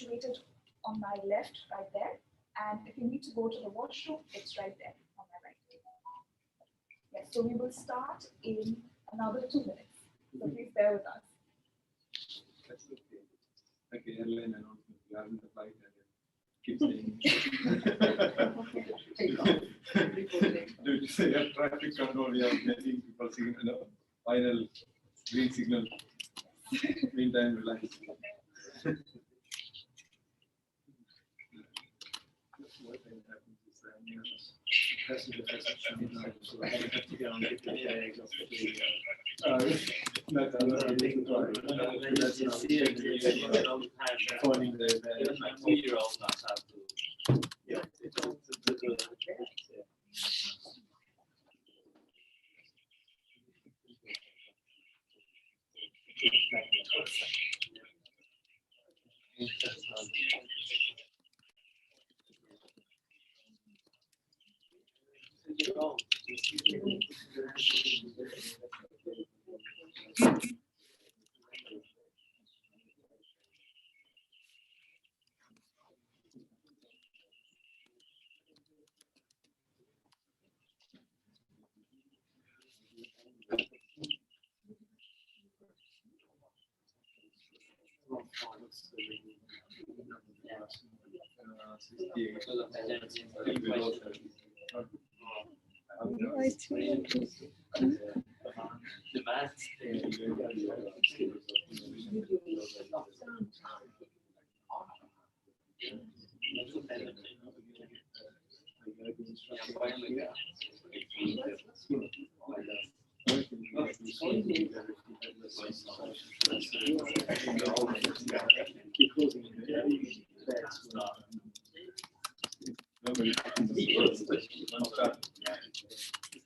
situated on my left, right there. And if you need to go to the washroom, it's right there on my right. Yes, so we will start in another 2 minutes. So please bear with us. That's okay. Like an airline announcement, we are in the flight and keep saying. Due to air traffic control, we are letting people signal, final green signal. Meantime, relax. Passenger reception, so I have to get on the tag of the phoning the 2-year-old knows how to. Yeah, it's also good.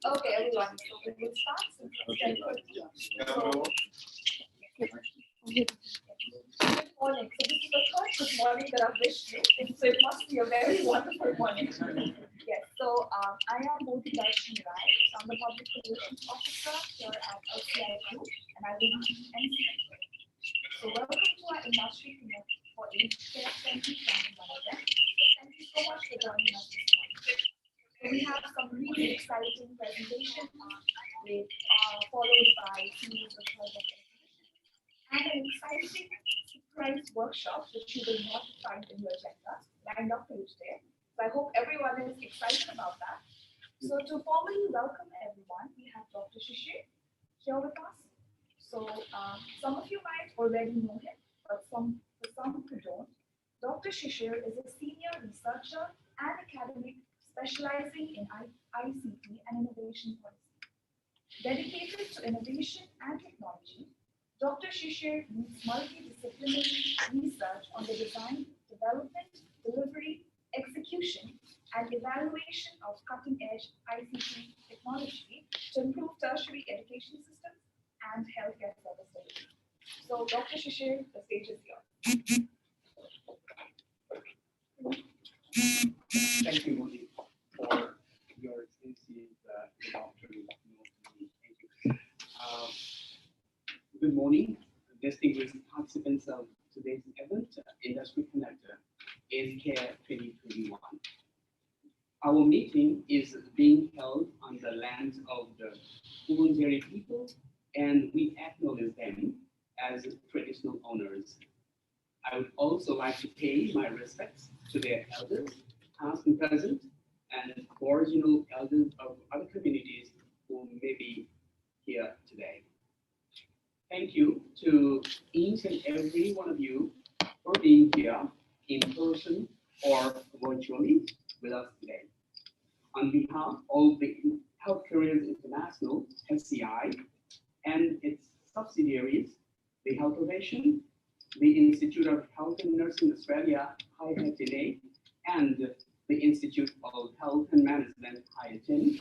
Okay, everyone, so we will start. Good morning. So this is the first good morning that I've wished you, so it must be a very wonderful morning. Yes, so I am Modi Darshini Rai. So I'm the Public Relations Officer here at LCIQ, and I will be MC. So welcome to our Industry Connect for Aged Care 2020 Manager. Thank you so much for joining us this morning. So we have some really exciting presentation with followed by series of project and an exciting surprise workshop which you will not find in your agenda lined up for you today. So I hope everyone is excited about that. So to formally welcome everyone, we have Dr. Shishir here with us. So some of you might already know him, but for some who don't, Dr. Shishir is a senior researcher and academic specializing in ICT and innovation policy. Dedicated to innovation and technology, Dr. Shishir leads multidisciplinary research on the design, development, delivery, execution, and evaluation of cutting-edge ICT technology to improve tertiary education systems and healthcare service delivery. So, Dr. Shishir, the stage is yours. Thank you, Modi, for your extensive introductory note. Thank you. Good morning, distinguished participants of today's event, Industry Connector, Care 2021. Our meeting is being held on the lands of the Wurundjeri people, and we acknowledge them as traditional owners. I would also like to pay my respects to their elders, past and present, and original elders of other communities who may be here today. Thank you to each and every one of you for being here in person or virtually with us today. On behalf of the Health Careers International, HCI, and its subsidiaries, the Health Ovation, the Institute of Health and Nursing Australia, IHNA, and the Institute of Health and Management, IHN,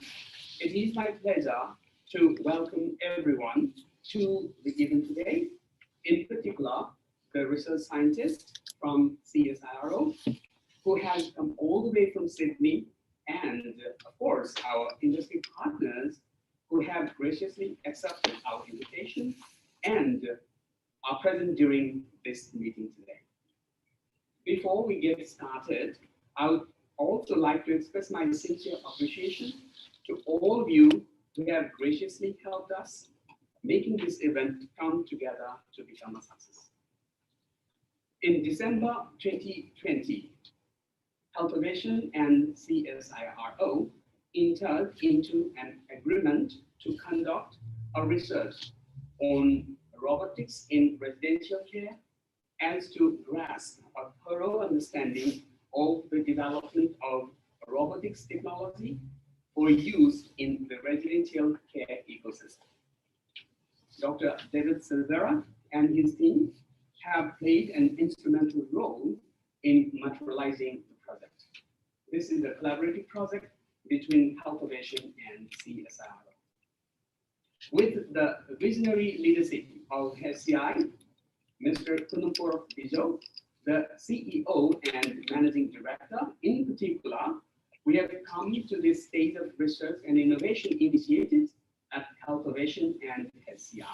it is my pleasure to welcome everyone to the event today, in particular, the research scientists from CSIRO, who has come all the way from Sydney, and of course, our industry partners who have graciously accepted our invitation and are present during this meeting today. Before we get started, I would also like to express my sincere appreciation to all of you who have graciously helped us making this event come together to become a success. In December 2020, Cultivation and CSIRO entered into an agreement to conduct a research on robotics in residential care as to grasp a thorough understanding of the development of robotics technology for use in the residential care ecosystem. Dr. David Silvera and his team have played an instrumental role in materializing the project. This is a collaborative project between Cultivation and CSIRO. With the visionary leadership of SCI, Mr. Kunumpur Bijo, the CEO and Managing Director in particular, we have come to this stage of research and innovation initiatives at Cultivation and SCI.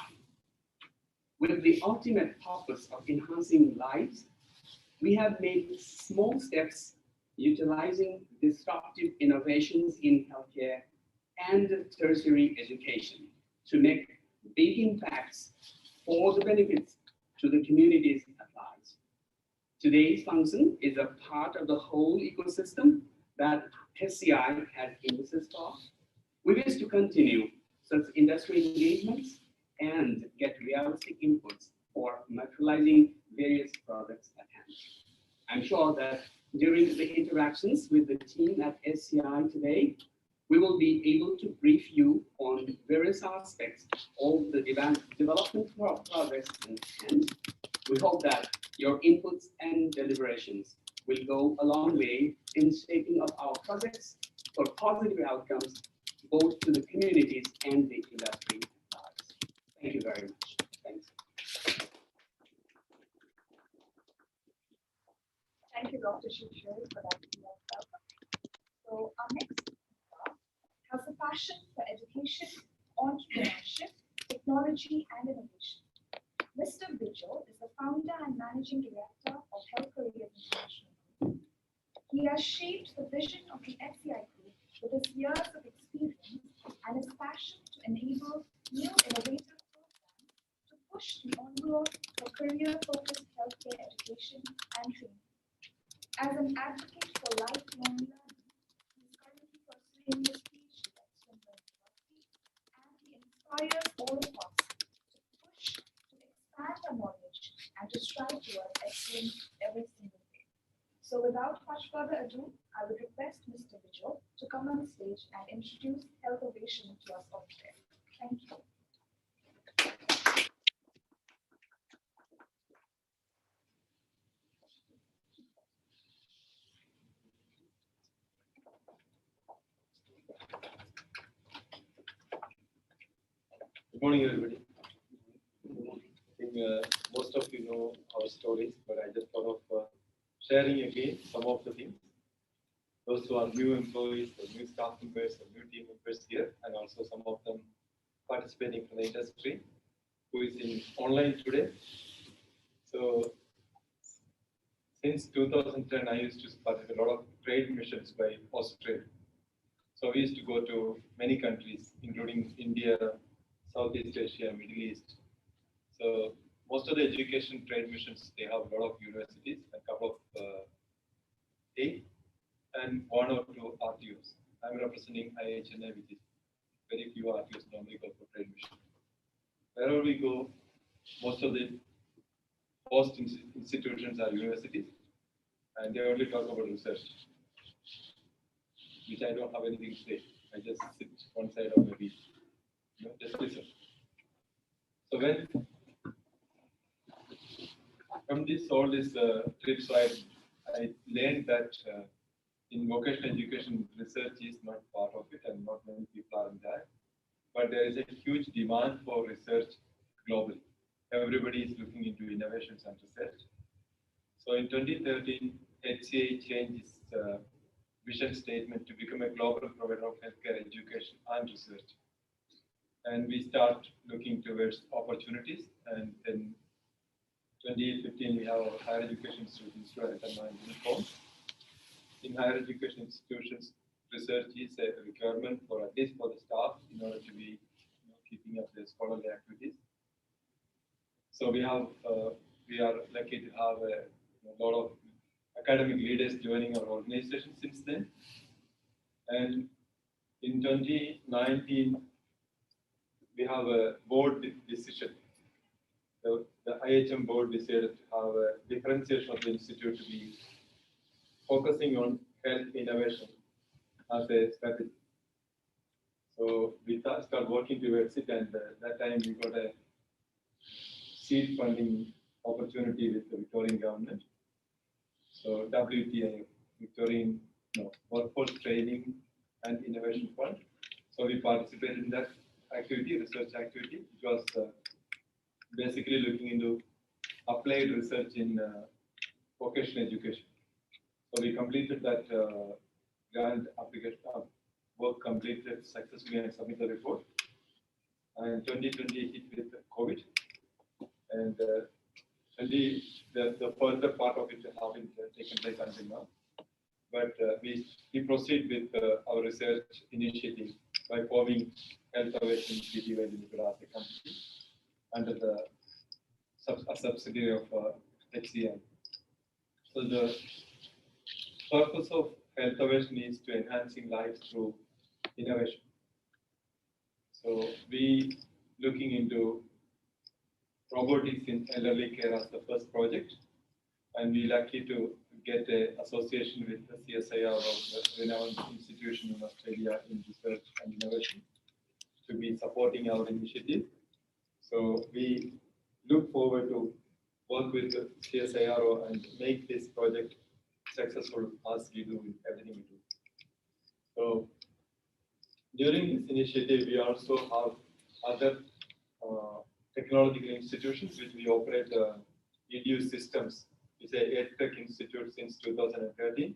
With the ultimate purpose of enhancing lives, we have made small steps utilizing disruptive innovations in healthcare and tertiary education to make big impacts for the benefits to the communities at large. Today's function is a part of the whole ecosystem that SCI has envisaged for. We wish to continue such industry engagements and get realistic inputs for materializing various projects at hand. I'm sure that during the interactions with the team at SCI today, we will be able to brief you on various aspects of the development progress, and we hope that your inputs and deliberations will go a long way in shaping up our projects for positive outcomes, both to the communities and the industry at large. Thank you very much. Thanks. Thank you, Dr. Shishir, for that welcome. So our next speaker has a passion for education, entrepreneurship, technology, and innovation. Mr. Bijo is the founder and managing director of Health Career International Group. He has shaped the vision of the FCI Group with his years of experience and his passion to enable new innovative programs to push the envelope for career-focused healthcare education and training. As an advocate for lifelong learning, he is currently pursuing his PhD at Swinburne University, and he inspires all of us to push, to expand our knowledge, and to strive towards excellence every single day. So without much further ado, I would request Mr. Bijo to come on the stage and introduce Health Ovation to us all today. Thank you. Good morning, everybody. I think most of you know our stories, but I just thought of sharing again some of the things. Those who are new employees, or new staff members, or new team members here, and also some of them participating from the industry, who is in online today. So, since 2010, I used to participate in a lot of trade missions by Australia. So we used to go to many countries, including India, Southeast Asia, Middle East. So most of the education trade missions, they have a lot of universities, a couple of eight, and one or two RTOs. I'm representing IHNA, which is very few RTOs normally go for trade mission. Wherever we go, most of the host institutions are universities, and they only talk about research, which I don't have anything to say. I just sit one side of maybe, just listen. So when from all these trips, I learned that in vocational education, research is not part of it, and not many people are in that. But there is a huge demand for research globally. Everybody is looking into innovations and research. So in 2013, HCA changed its vision statement to become a global provider of healthcare education and research. And we start looking towards opportunities, and then 2015, we have our higher education institutions to determine uniform. In higher education institutions, research is a requirement for at least for the staff in order to be keeping up their scholarly activities. So we are lucky to have a lot of academic leaders joining our organization since then. And in 2019, we have a board decision. The IHM board decided to have a differentiation of the institute to be focusing on health innovation as a strategy. So we started working towards it, and that time we got a seed funding opportunity with the Victorian government. So WTA, Victorian Workforce Training and Innovation Fund. So we participated in that activity, research activity, which was basically looking into applied research in vocational education. So we completed that grant application work completed successfully and submitted the report. And 2020 hit with COVID, and the further part of it haven't taken place until now. But we proceed with our research initiative by forming Health Innovation Pty Limited as a company under a subsidiary of HCI. So the purpose of Health Innovation is to enhancing lives through innovation. So we looking into robotics in elderly care as the first project, and we lucky to get an association with the CSIR, or the renowned institution in Australia in research and innovation, to be supporting our initiative. So we look forward to work with the CSIRO and make this project successful as we do in everything we do. So during this initiative, we also have other technological institutions which we operate EDU systems. It's a EdTech institute since 2013,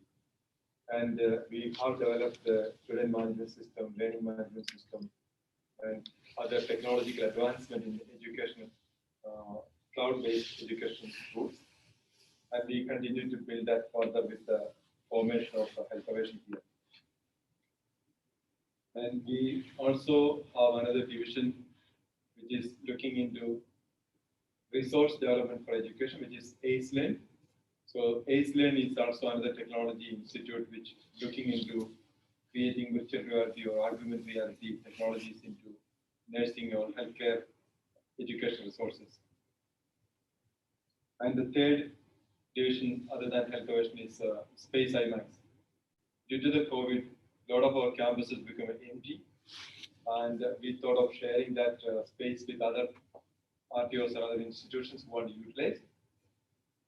and we have developed the student management system, learning management system, and other technological advancement in education, cloud-based education tools. And we continue to build that further with the formation of Health Innovation here. And we also have another division which is looking into resource development for education, which is ACELEarn. So ACELEarn is also another technology institute which is looking into creating virtual reality or augmented reality technologies into nursing or healthcare education resources. And the third division, other than Health Innovation, is Space IMAX. Due to the COVID, a lot of our campuses become empty, and we thought of sharing that space with other RTOs or other institutions who want to utilize.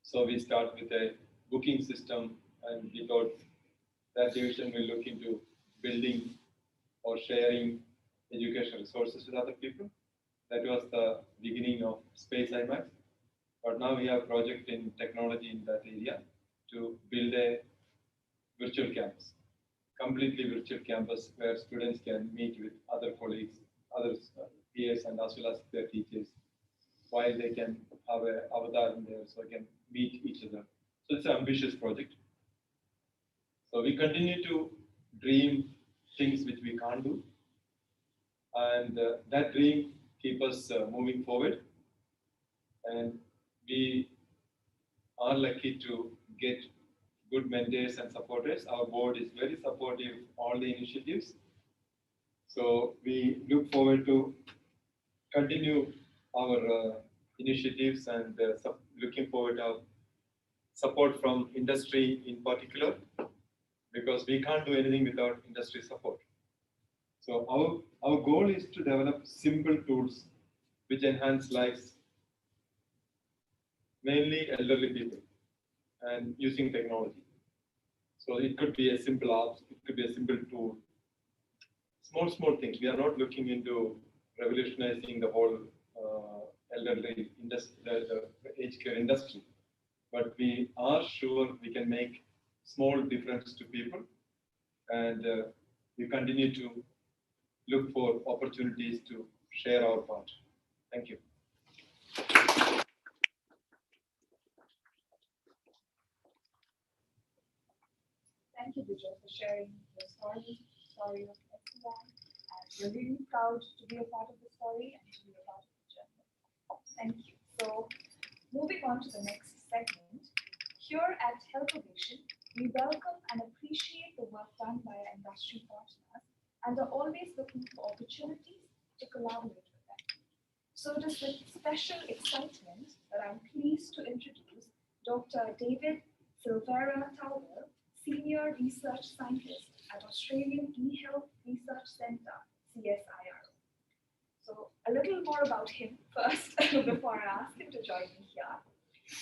So we start with a booking system, and we thought that division will look into building or sharing educational resources with other people. That was the beginning of Space IMAX. But now we have a project in technology in that area to build a virtual campus, completely virtual campus where students can meet with other colleagues, other peers, and as well as their teachers, while they can have an avatar in there so they can meet each other. So it's an ambitious project. So we continue to dream things which we can't do, and that dream keeps us moving forward. And we are lucky to get good mentors and supporters. Our board is very supportive of all the initiatives. So we look forward to continue our initiatives, and looking forward to support from industry in particular, because we can't do anything without industry support. So our goal is to develop simple tools which enhance lives, mainly elderly people, and using technology. So it could be a simple app, it could be a simple tool. Small things. We are not looking into revolutionizing the whole elderly industry, the aged care industry, but we are sure we can make small difference to people, and we continue to look for opportunities to share our part. Thank you. thank you, Vijay, for sharing your story of everyone. And we're really proud to be a part of the story and to be a part of the journey. Thank you. So, moving on to the next segment. Here at Healthovation, we welcome and appreciate the work done by our industry partners and are always looking for opportunities to collaborate with them. So it is with special excitement that I'm pleased to introduce Dr. David Silvera Towler, Senior Research Scientist at Australian eHealth Research Centre, CSIRO. So a little more about him first before I ask him to join me here.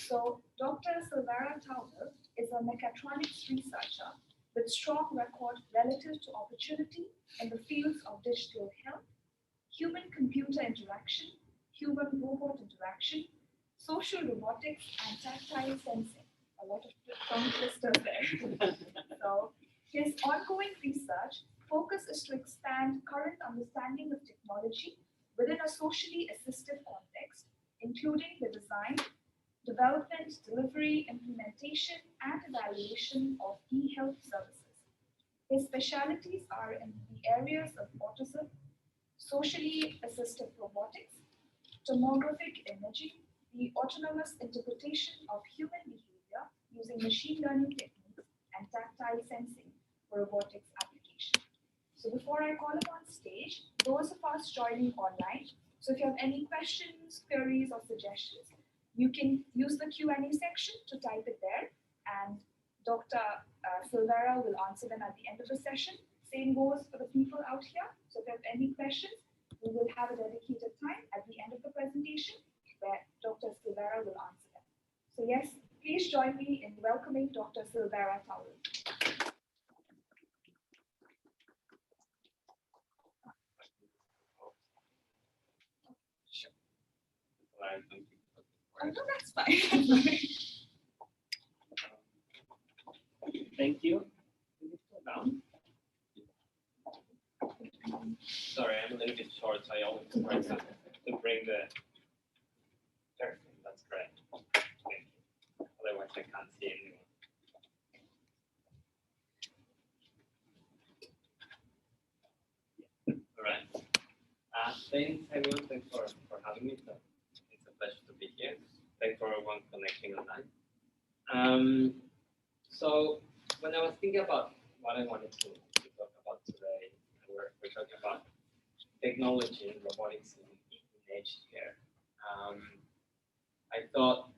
So Dr. Silvera Towler is a mechatronics researcher with strong record relative to opportunity in the fields of digital health, human-computer interaction, human-robot interaction, social robotics, and tactile sensing. A lot of tongue twisters there. So his ongoing research focus is to expand current understanding of technology within a socially assistive context, including the design, development, delivery, implementation, and evaluation of e-health services. His specialties are in the areas of autism, socially assistive robotics, tomographic imaging, the autonomous interpretation of human behavior using machine learning techniques, and tactile sensing for robotics application. So before I call him on stage, those of us joining online, so if you have any questions, queries, or suggestions, you can use the Q&A section to type it there, and Dr. Silvera will answer them at the end of the session. Same goes for the people out here. So if you have any questions, we will have a dedicated time at the end of the presentation where Dr. Silvera will answer them. So yes, please join me in welcoming Dr. Silvera Towler. Oh, no, that's fine. Thank you. Down. Sorry, I'm a little bit short, so I always try to bring the. Perfect, that's great. Thank you. Otherwise, I can't see anyone. All right. Thanks, everyone. Thanks for having me. It's a pleasure to be here. Thanks for everyone connecting online. So when I was thinking about what I wanted to talk about today, we're talking about technology and robotics in aged care. I thought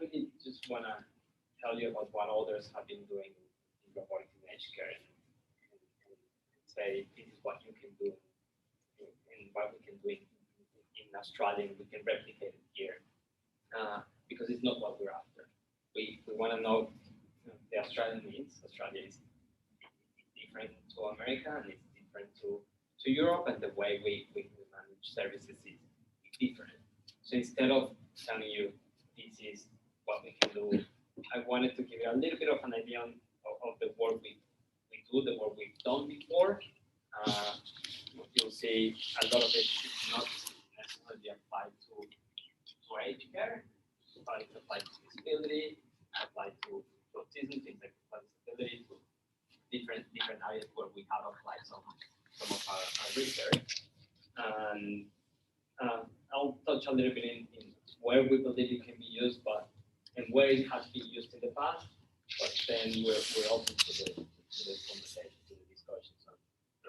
really just want to tell you about what others have been doing in robotics in aged care and say this is what you can do and what we can do in Australia and we can replicate it here because it's not what we're after. We want to know the Australian needs. Australia is different to America and it's different to Europe, and the way we manage services is different. So instead of telling you this is what we can do, I wanted to give you a little bit of an idea of the work we do, the work we've done before. You'll see a lot of it is not necessarily applied to aged care, but it's applied to disability, applied to autism, things like disability, to different areas where we have applied some of our research. And I'll touch a little bit in where we believe it can be used, and where it has been used in the past. But then we're open to the conversation, to the discussion. So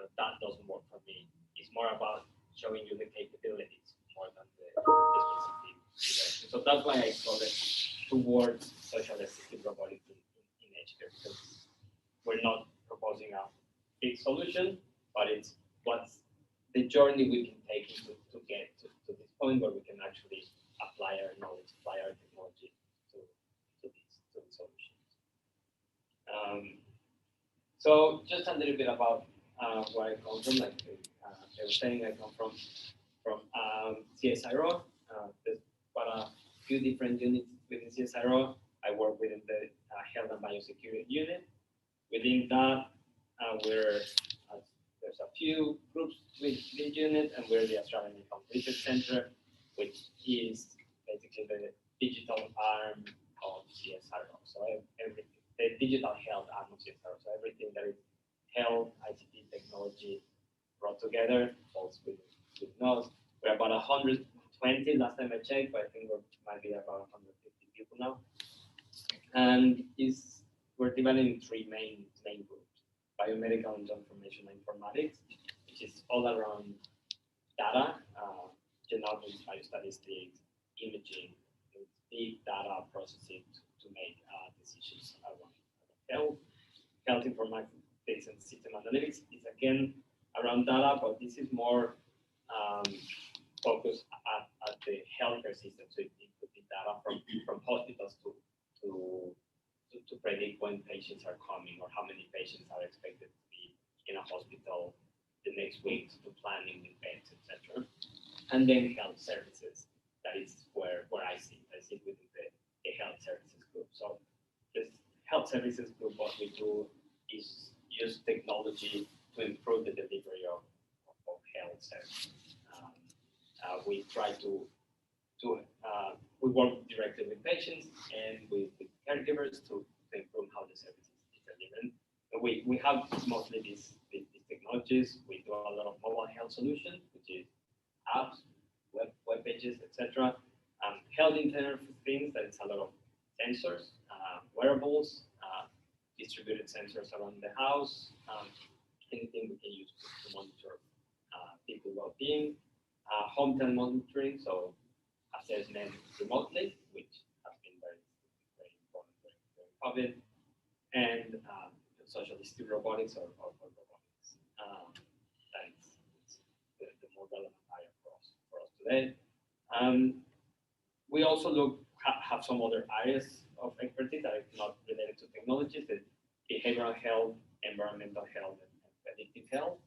that doesn't work for me. It's more about showing you the capabilities more than the specific direction. So that's why I call it towards social assisted robotics in aged care, because we're not proposing a big solution, but it's what's the journey we can take to get to this point where we can actually apply our knowledge, apply our technology to these solutions. So just a little bit about where I come from. Like I was saying, I come from CSIRO. There's quite a few different units within CSIRO. I work within the health and biosecurity unit. Within that, there's a few groups within the unit, and we're the Australian Health Research Centre, which is basically the digital arm of CSIRO. So everything the digital health atmosphere. So everything that is health, ICT technology brought together falls with us. We're about 120 last time I checked, but I think we might be about 150 people now. And we're divided in three main groups: biomedical and information informatics, which is all around data, genomics, biostatistics, imaging, big data processing to make decisions around health. Health informatics and system analytics is again around data, but this is more focused at the healthcare system. So it could be data from hospitals to predict when patients are coming or how many patients are expected to be in a hospital the next week, to planning with beds, etc. And then health services. That is where I sit within the health services group. So this health services group, what we do is use technology to improve the delivery of health services. We try to we work directly with patients and with caregivers to improve how the service is delivered. We have mostly these technologies. We do a lot of mobile health solutions, which is apps, web pages, etc. Health Internet of Things, that is a lot of sensors, wearables, distributed sensors around the house, anything we can use to monitor people well-being, home-time monitoring, so assessment remotely, which has been very important during COVID, and social distributed robotics or robotics. That is the more relevant area for us today. We also have some other areas of expertise that are not related to technologies: the behavioral health, environmental health, and predictive health.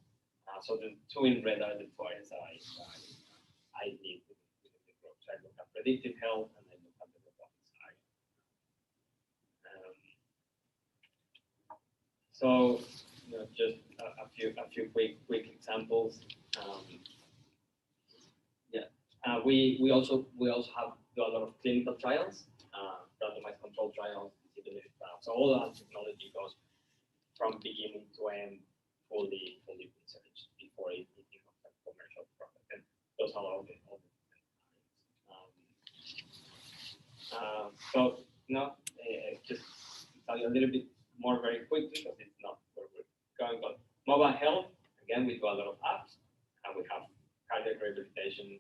So the two in red are the two areas that I lead within the group. So I look at predictive health and I look at the robotics area. So just a few quick examples. We also do a lot of clinical trials, randomized control trials, feasibility trials. So all our technology goes from beginning to end fully researched before it becomes a commercial product. And those are all the different areas. So just tell you a little bit more very quickly because it's not where we're going. But mobile health, again, we do a lot of apps, and we have cardiac rehabilitation,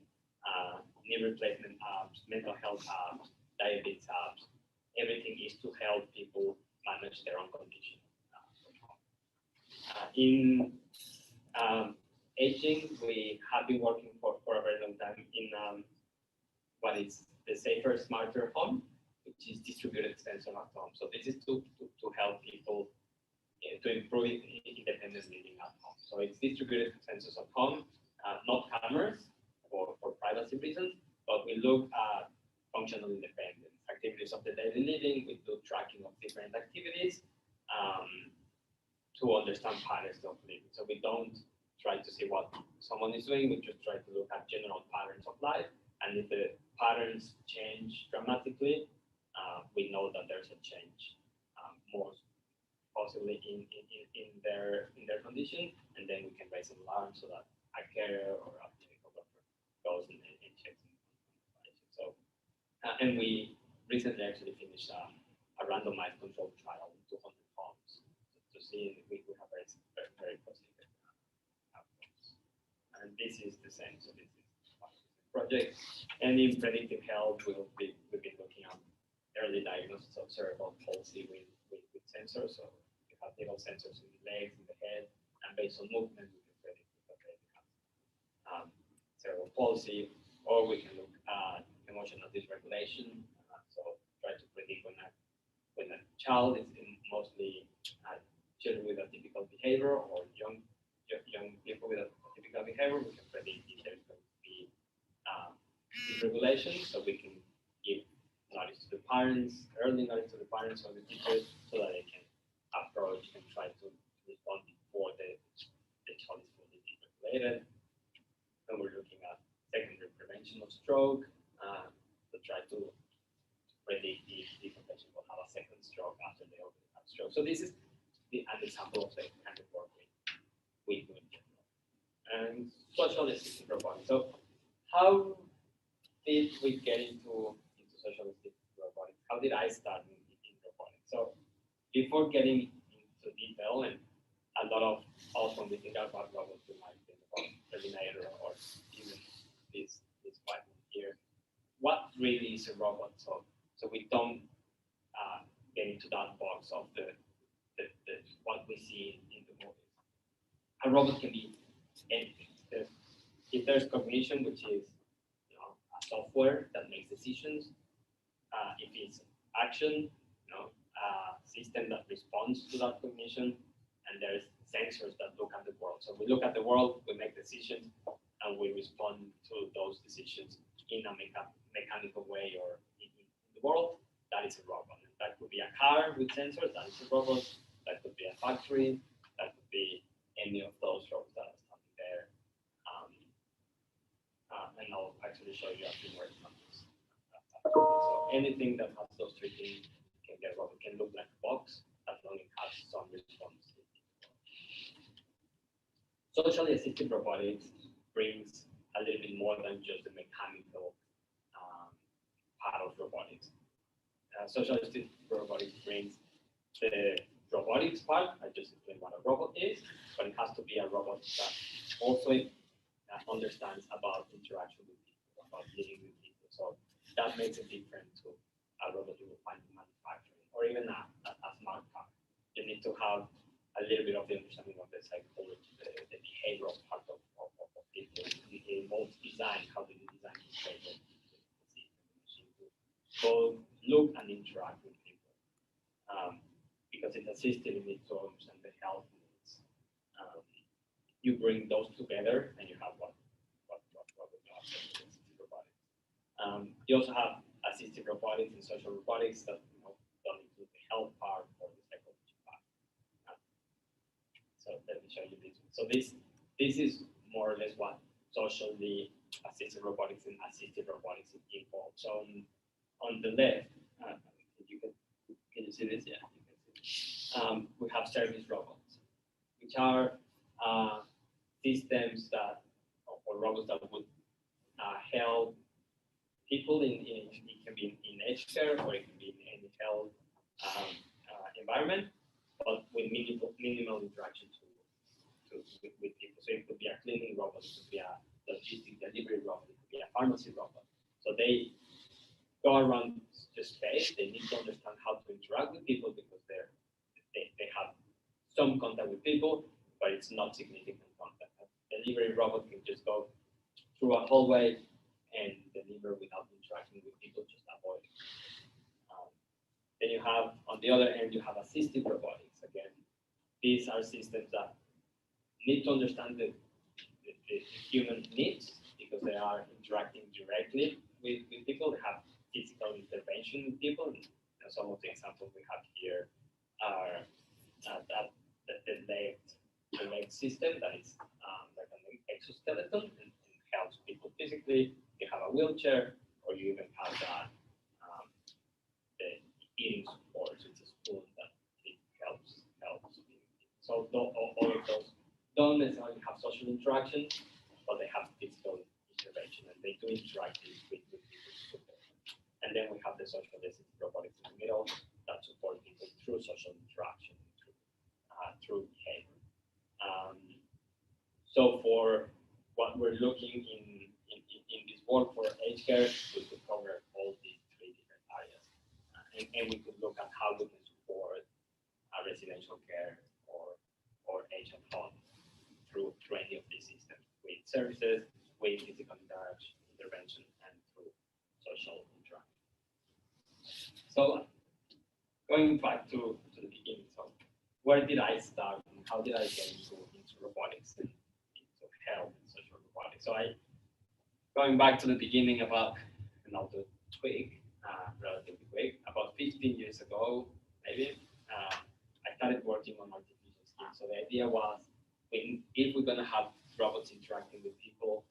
knee replacement apps, mental health apps, diabetes apps. Everything is to help people manage their own condition. In aging, we have been working for a very long time in what is the safer, smarter home, which is distributed sensor at home. So this is to help people to improve independence living at home. So it's distributed sensors at home, not cameras for privacy reasons, but we look at functional independence, activities of the daily living. We do tracking of different activities to understand patterns of living. So we don't try to see what someone is doing, we just try to look at general patterns of life. And if the patterns change dramatically, we know that there's a change, most possibly in their condition, and then we can raise an alarm so that a carer or a medical doctor goes and checks in on the patient. So, and we recently actually finished a randomized controlled trial in 200 homes to see if we have very positive outcomes. And this is the same. So this is a project. And in predictive health, we've been looking at early diagnosis of cerebral palsy with sensors. So we have little sensors in the legs, in the head, and based on movement, we can predict if they have cerebral palsy, or we can look at emotional dysregulation. So try to predict when a child is mostly children with a typical behavior or young people with a typical behavior, we can predict if there's going to be dysregulation, so we can give knowledge to the parents, early knowledge to the parents or the teachers, so that they can approach and try to respond before the child is fully dysregulated. And we're looking at secondary prevention of stroke to try to predict if a patient will have a second stroke after they already have job. So this is an example of the kind of work we do in general. And social assistive robotics. So how did we get into social assistive robotics? How did I start in robotics? So before getting into detail, and a lot of us when we think about robots, we might think about Terminator or even this white one here. What really is a robot? So we don't get into that box of the what we see in the movies. A robot can be anything. If there's cognition, which is a software that makes decisions, if it's action, a system that responds to that cognition, and there's sensors that look at the world. So we look at the world, we make decisions, and we respond to those decisions in a mechanical way or in the world. That is a robot. And that could be a car with sensors, that is a robot. That could be a factory, that could be any of those robots that are standing there. And I'll actually show you a few more examples. So anything that has those three things can get a robot, can look like a box as long as it has some response. Socially assisted robotics brings a little bit more than just the mechanical part of robotics. Socially assisted robotics brings the robotics part. I just explained what a robot is, but it has to be a robot that also understands about interaction with people, about dealing with people. So that makes it different to a robot you will find in manufacturing, or even a smart car. You need to have a little bit of the understanding of the psychology, the behavioral part of people, the mold design, how do you design the machine to both look and interact with people. Because it's a system, you need to understand the health needs. You bring those together, and you have what we call assistive robotics. You also have assistive robotics and social robotics that don't include the health part or the psychology part. So let me show you this one. So this is more or less what socially assisted robotics and assistive robotics involve. So on the left, can you see this? Yeah, you can see. We have service robots, which are systems that, or robots that would help people it can be in aged care or it can be in any health environment, but with minimal interaction with people. So it could be a cleaning robot, it could be a logistic delivery robot, it could be a pharmacy robot. So they go around the space. They need to understand how to interact with people because they have some contact with people, but it's not significant contact. A delivery robot can just go through a hallway and deliver without interacting with people, just avoid it. Then you have, on the other end, you have assistive robotics. Again, these are systems that need to understand the human needs because they are interacting directly with people. They have physical intervention with people. And some of the examples we have here are the leg system that is like an exoskeleton and helps people physically. You have a wheelchair, or you even have the eating support. It's a spoon that it helps. So all of those don't necessarily have social interaction, but they have physical intervention and they do interact with people. And then we have the social assistive robotics in the middle that support people through social interaction, through behavior. So for what we're looking in this work for aged care, we could cover all these three different areas. And we could look at how we can support residential care or age at home through any of these systems with services, with physical intervention, and through social interaction. So going back to the beginning, so where did I start and how did I get into robotics and into health and social robotics? So going back to the beginning about, and I'll do it quick, relatively quick, about 15 years ago, maybe, I started working on artificial skin. So the idea was, if we're going to have robots interacting with people,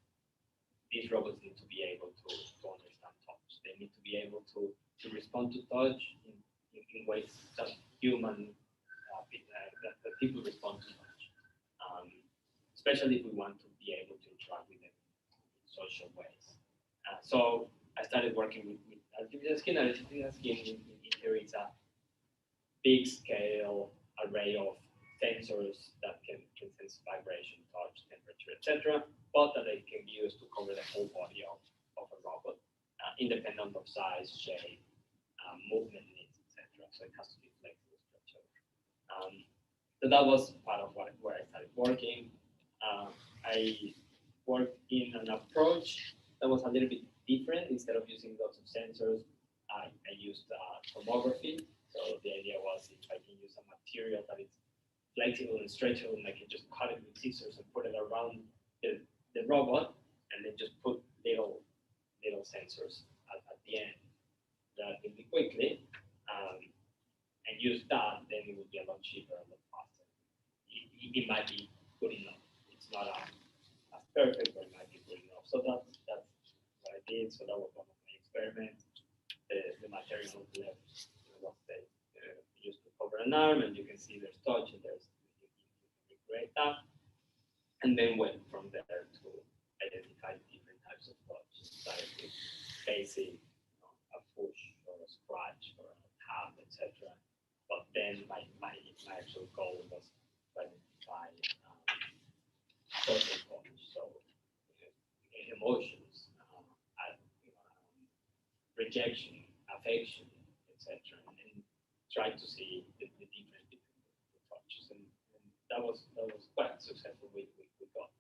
these robots need to be able to understand touch. They need to be able to respond to touch in ways that human that people respond to much, especially if we want to be able to interact with them in social ways. So I started working with artificial skin. Artificial skin in theory is a big scale array of sensors that can sense vibration, touch, temperature, etc., but that they can be used to cover the whole body of a robot, independent of size, shape, movement needs, etc. So it has to be flexible, stretchable. So that was part of where I started working. I worked in an approach that was a little bit different. Instead of using lots of sensors, I used tomography. So the idea was if I can use a material that is flexible and stretchable, and I can just cut it with scissors and put it around the robot, and then just put little sensors at the end relatively quickly, and use that, then it would be a lot cheaper, a lot faster. It might be good enough. It's not as perfect, but it might be good enough. So that's what I did. So that was one of my experiments. The material on the left was used to cover an arm, and you can see there's touch, and there's you can recreate that, and then went from there to identify different types of touch, started with basic, a push or a scratch or a tap, etc. But then my actual goal was to identify social touch, so emotions, rejection, affection, etc., and try to see the difference between the touches, and that was quite successful. We got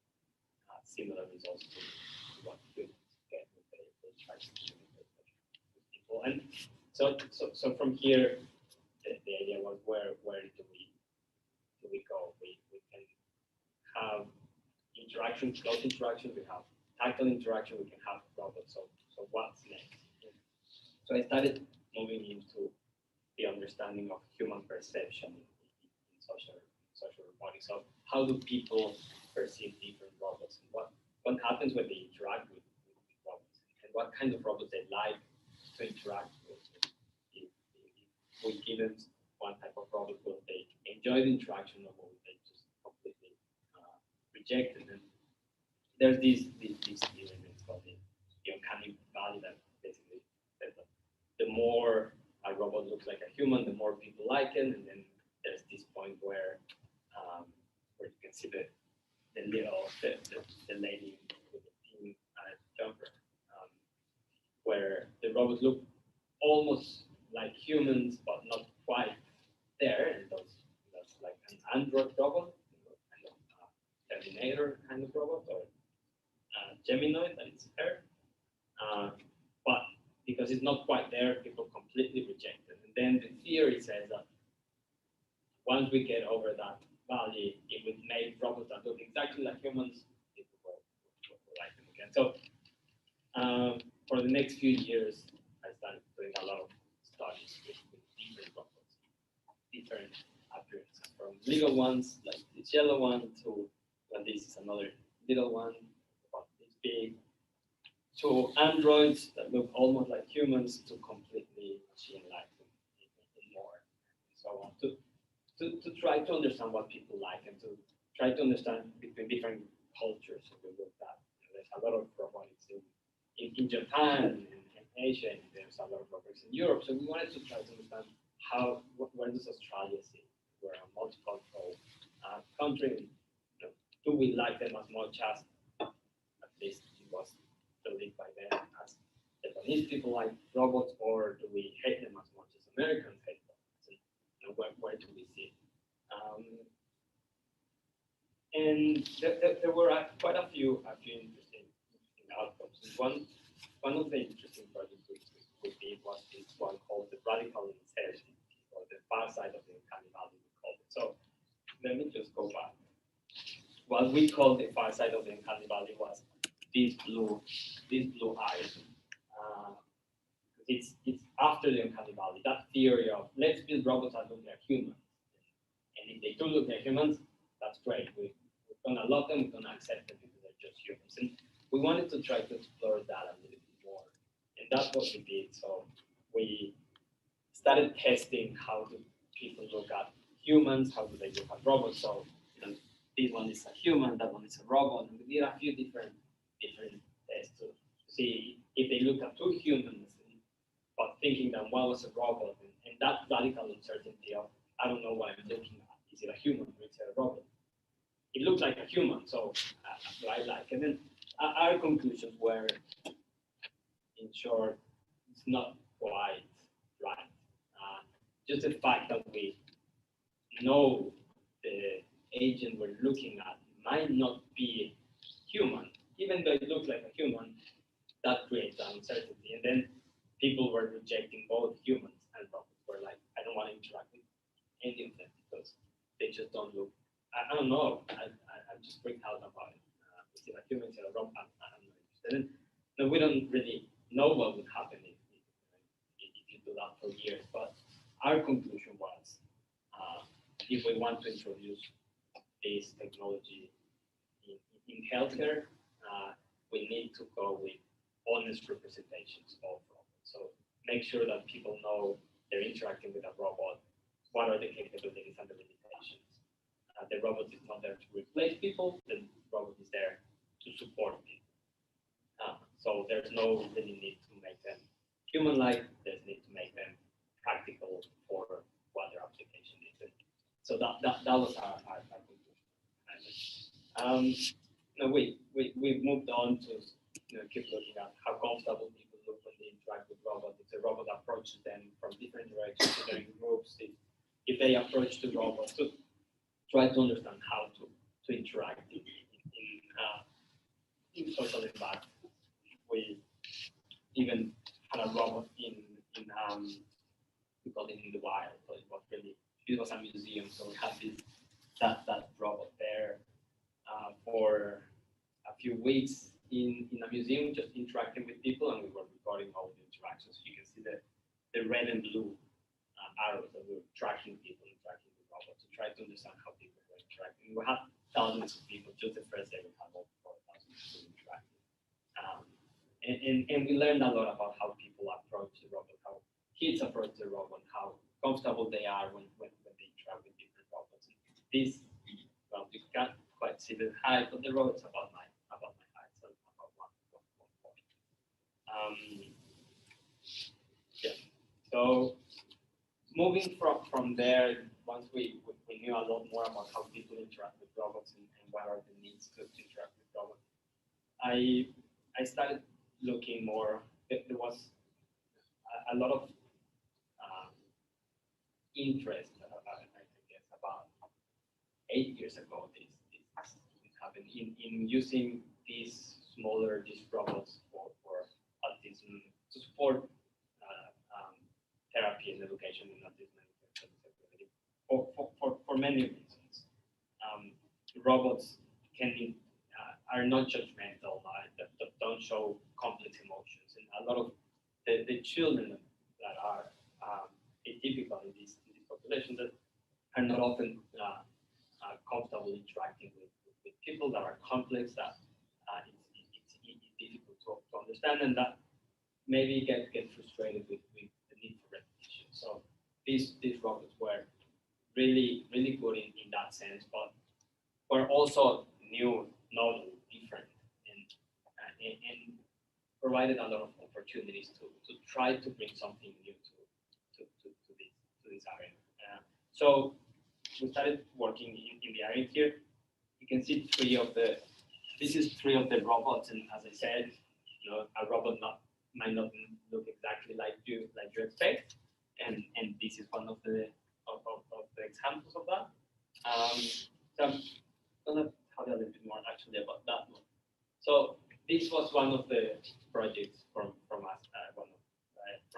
similar results to what humans get when they try to communicate with people, and so from here, the idea was where do we go? We can have interaction, close interaction. We have tactile interaction. We can have robots. So what's next? So I started moving into the understanding of human perception in social robotics. So how do people perceive different robots? And what happens when they interact with robots? And what kind of robots they like to interact with? If we give them one type of robot, will they enjoy the interaction, or will they just completely reject it? And there's this theory that's called the uncanny valley that basically says that the more a robot looks like a human, the more people like it, and then there's this point where you can see the lady with the pink jumper, where the robots look almost like humans, but not quite there, and that's like an android robot, kind of Terminator kind of robot, or Geminoid, that is her. But because it's not quite there, people completely reject it. And then the theory says that once we get over that valley, it would make robots that look exactly like humans, people will like them again. So for the next few years, I started doing a lot of studies with different robots, different appearances, from little ones like this yellow one to, well, this is another little one, about this big, to androids that look almost like humans, to completely machine-like and more, and so on, to try to understand what people like, and to try to understand between different cultures. So we looked at, there's a lot of robotics in Japan and Asia, and there's a lot of robotics in Europe. So we wanted to try to understand where does Australia sit? We're a multicultural country. Do we like them as much as, at least it was believed by them, as Japanese people like robots, or do we hate them as much as Americans hate robots? And where do we sit? And there were quite a few interesting outcomes. And one of the interesting projects we did was this one called the radical insertion, or the far side of the uncanny valley, we called it. So let me just go back. What we called the far side of the uncanny valley was these blue eyes. It's after the uncanny valley, that theory of let's build robots that look like humans. And if they do look like humans, that's great. We're gonna love them, we're gonna accept them because they're just humans. And we wanted to try to explore that a little bit more. And that's what we did. So we started testing how do people look at humans, how do they look at robots. So this one is a human, that one is a robot, and we did a few different tests to see if they look at two humans, but thinking that one was a robot, and that radical uncertainty of I don't know what I'm looking at. Is it a human or is it a robot? It looks like a human, so right, like, and then our conclusions were, in short, it's not quite right. Just the fact that we know the agent we're looking at might not be human, even though it looks like a human, that creates uncertainty. And then people were rejecting both humans and robots. Were like, I don't want to interact with any of them because they just don't look. I don't know. I'm just freaked out about it. Is it a human? Is it a robot? I'm not interested. And no, we don't really know what would happen if you do that for years. But our conclusion was, if we want to introduce this technology in healthcare, we need to go with honest representations of robots. So make sure that people know they're interacting with a robot. What are the capabilities and the limitations? The robot is not there to replace people. The robot is there to support people. So there's no really need to make them human-like. There's need to make them practical for what their application is. So that was our conclusion. We moved on to keep looking at how comfortable people look when they interact with robots. If the robot approaches them from different directions, they're in groups. If they approach the robot, to try to understand how to interact in social environment. We even had a robot in we call it in the wild. So it was a museum. So we had that robot there for a few weeks in a museum, just interacting with people, and we were recording all the interactions. You can see the red and blue arrows that we were tracking people interacting with robots to try to understand how people were interacting. We had thousands of people. Just the first day we had over 4,000 people interacting. And we learned a lot about how people approach the robot, how kids approach the robot, how comfortable they are when they interact with different robots. This, well, you can't quite see the height of the robot's about my height, so about 1 point. Yeah. So moving from there, once we knew a lot more about how people interact with robots and what are the needs to interact with robots, I started looking more. There was a lot of interest, I guess, about 8 years ago. This happened in using these robots for autism to support therapy and education in autism for many reasons. Robots are not judgmental, that don't show complex emotions, and a lot of the children that are atypical in this population that are not often comfortable interacting with people that are complex, that it's difficult to understand, and that maybe get frustrated with the need for repetition. So these robots were really good in that sense, but were also new, novel, different, and provided a lot of opportunities to try to bring something new to this area. So we started working in the area here. You can see this is three of the robots, and as I said, a robot might not look exactly like you expect, and this is one of the examples of that. So I'm gonna tell you a little bit more actually about that one. So this was one of the projects from us, from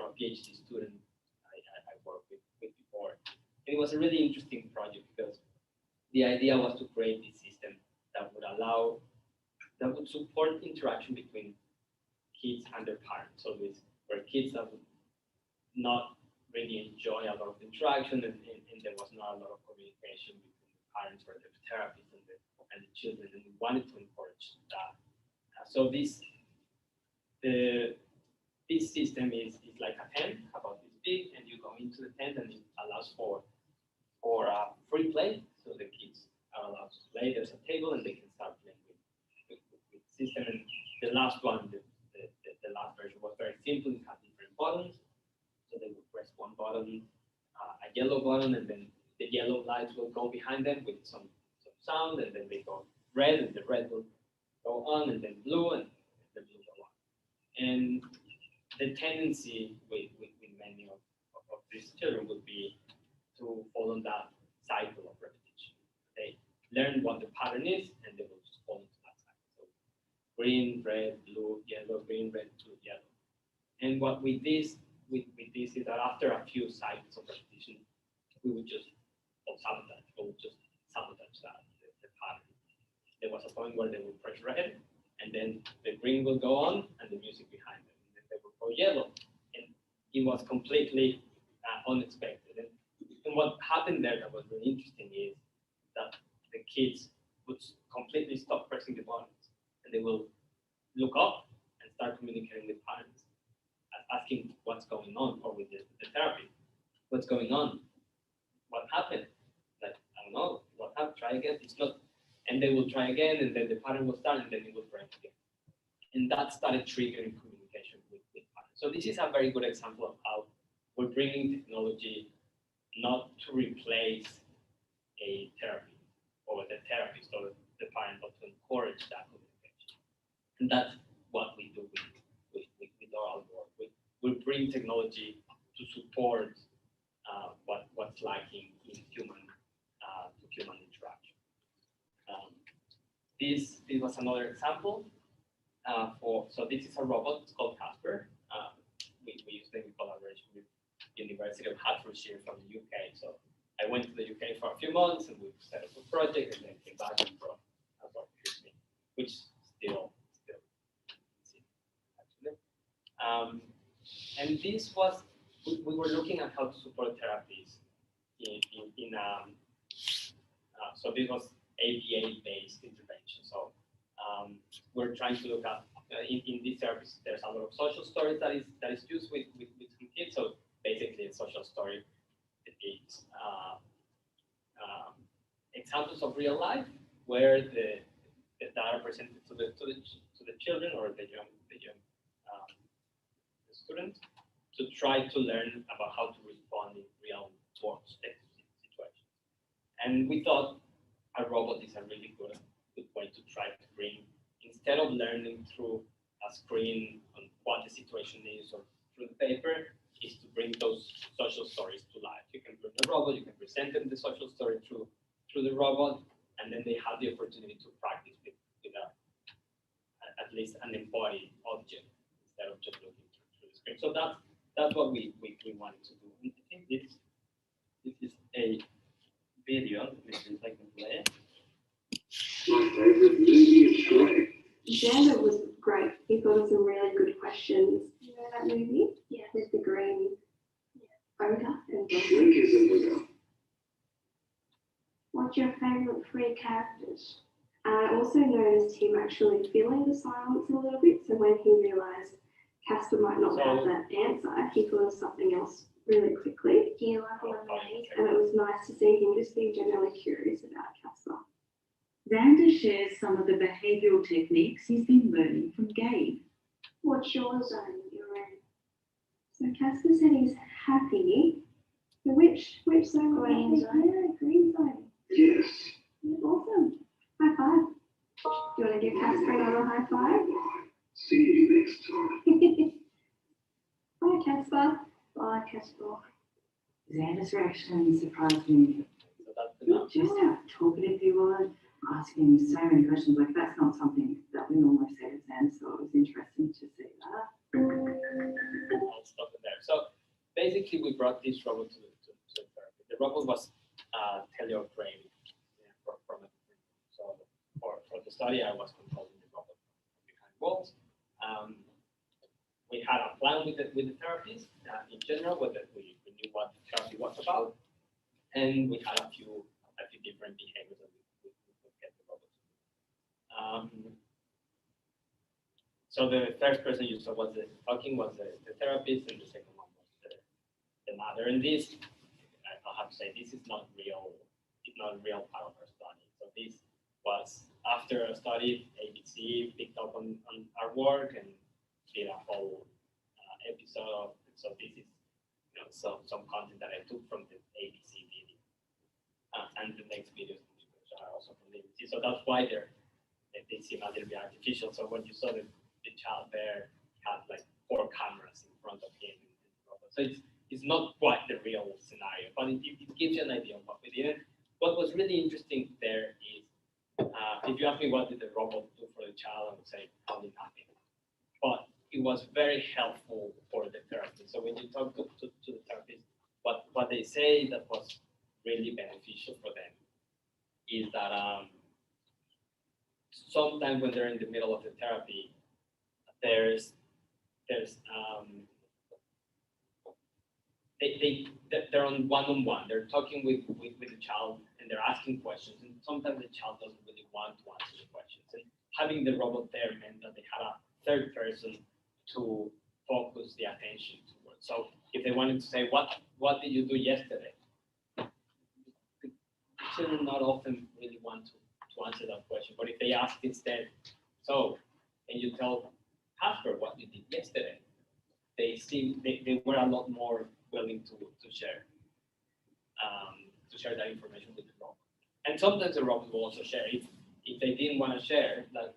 a PhD student I worked with before. And it was a really interesting project because the idea was to create this system that would support interaction between kids and their parents. So these were kids that would not really enjoy a lot of interaction, and there was not a lot of communication between the parents or the therapists and the children, and we wanted to encourage that. So this system is like a tent, about this big, and you go into the tent, and it allows for free play, so the kids are allowed to play. There's a table and they can start playing with system. And the last one, the last version was very simple. It had different buttons, so they would press one button, a yellow button, and then the yellow lights will go behind them with some sound, and then they go red, and the red will go on, and then blue, and the blue go on. And the tendency with many of these children would be to follow that cycle of repetition. They learn what the pattern is, and they will just follow that cycle. So green, red, blue, yellow, green, red, blue, yellow. And what we did with this is that after a few cycles of repetition, we would just sabotage that the pattern. There was a point where they would press red, and then the green will go on, and the music behind them, and then they will go yellow. And it was completely unexpected. And what happened there that was really interesting is that the kids would completely stop pressing the buttons, and they will look up and start communicating with parents, asking what's going on, or with the therapy, what's going on, what happened, like, I don't know, what happened, try again, it's not, and they will try again, and then the pattern will start, and then it will break again. And that started triggering communication with parents. So this is a very good example of how we're bringing technology not to replace a therapy or the therapist or the parent, but to encourage that communication. And that's what we do with our work. We bring technology to support what's lacking in human interaction. This was another example so this is a robot. It's called Casper. We use them in collaboration with the University of Hertfordshire from the UK. So I went to the UK for a few months, and we set up a project, and then came back and brought which still actually. And this was, we were looking at how to support therapies so this was ABA-based intervention. So we're trying to look at, in these therapies, there's a lot of social stories that is used with kids. So basically, a social story depicts examples of real life where that are presented to the children or the young students to try to learn about how to respond in real world situations. And we thought a robot is a really good way to try to bring, instead of learning through a screen on what the situation is or through the paper, is to bring those social stories to life. You can bring a robot, you can present them the social story through the robot, and then they have the opportunity to practice with at least an embodied object instead of just looking through the screen. So that's what we wanted to do. I think this is a video. Let me see if I can play it. My favorite movie is Shrek. Xander was great. He thought of some really good questions. You know that movie? Yeah. With the green ogre and Shrek is a winner. What's your favourite three characters? I also noticed him actually feeling the silence a little bit. So when he realised Casper might not have that answer, he thought of something else really quickly. Do you love lemonade? And it was nice to see him just being generally curious about Casper. Xander shares some of the behavioural techniques he's been learning from Gabe. What's your zone that you're in? So Casper said he's happy. So which zone? Green zone. Yeah, green zone. Yes. Yeah, awesome. High five. Do you want to give Casper another high five? See you next time. Bye, Casper. Bye, Casper. Xander's reaction surprised me. So that's Just how talkative he was, asking so many questions. Like, that's not something that we normally say to Xander, so it was interesting to see that. I'll stop it there. So basically, we brought this robot to therapy. The robot was teleoperated from it. So for the study, I was controlling the robot from behind walls. We had a plan with the therapies in general, whether we knew what the therapy was about, and we had a few different behaviors that we could get the robot to do. So the first person you saw was the therapist, and the second one was the mother. And this, I have to say, this is not real not a real part of our study. So this was after a study, ABC picked up on our work and did a whole episode of. So this is some content that I took from the ABC video, and the next videos are also from the ABC. So that's why they seem a little bit artificial. So when you saw the child there had like 4 cameras in front of him, so it's not quite the real scenario, but it gives you an idea of what we did. What was really interesting there is, if you ask me what did the robot do for the child, I would say probably nothing. But it was very helpful for the therapist. So when you talk to the therapist, what they say that was really beneficial for them is that sometimes when they're in the middle of the therapy, they're on one-on-one. They're talking with the child and they're asking questions, and sometimes the child doesn't really want to answer the questions. And having the robot there meant that they had a third person to focus the attention towards. So if they wanted to say, what did you do yesterday? The children not often really want to answer that question, but if they ask instead, so can you tell Casper what you did yesterday? They were a lot more willing to share that information with the robot. And sometimes the robot will also share if they didn't want to share, like,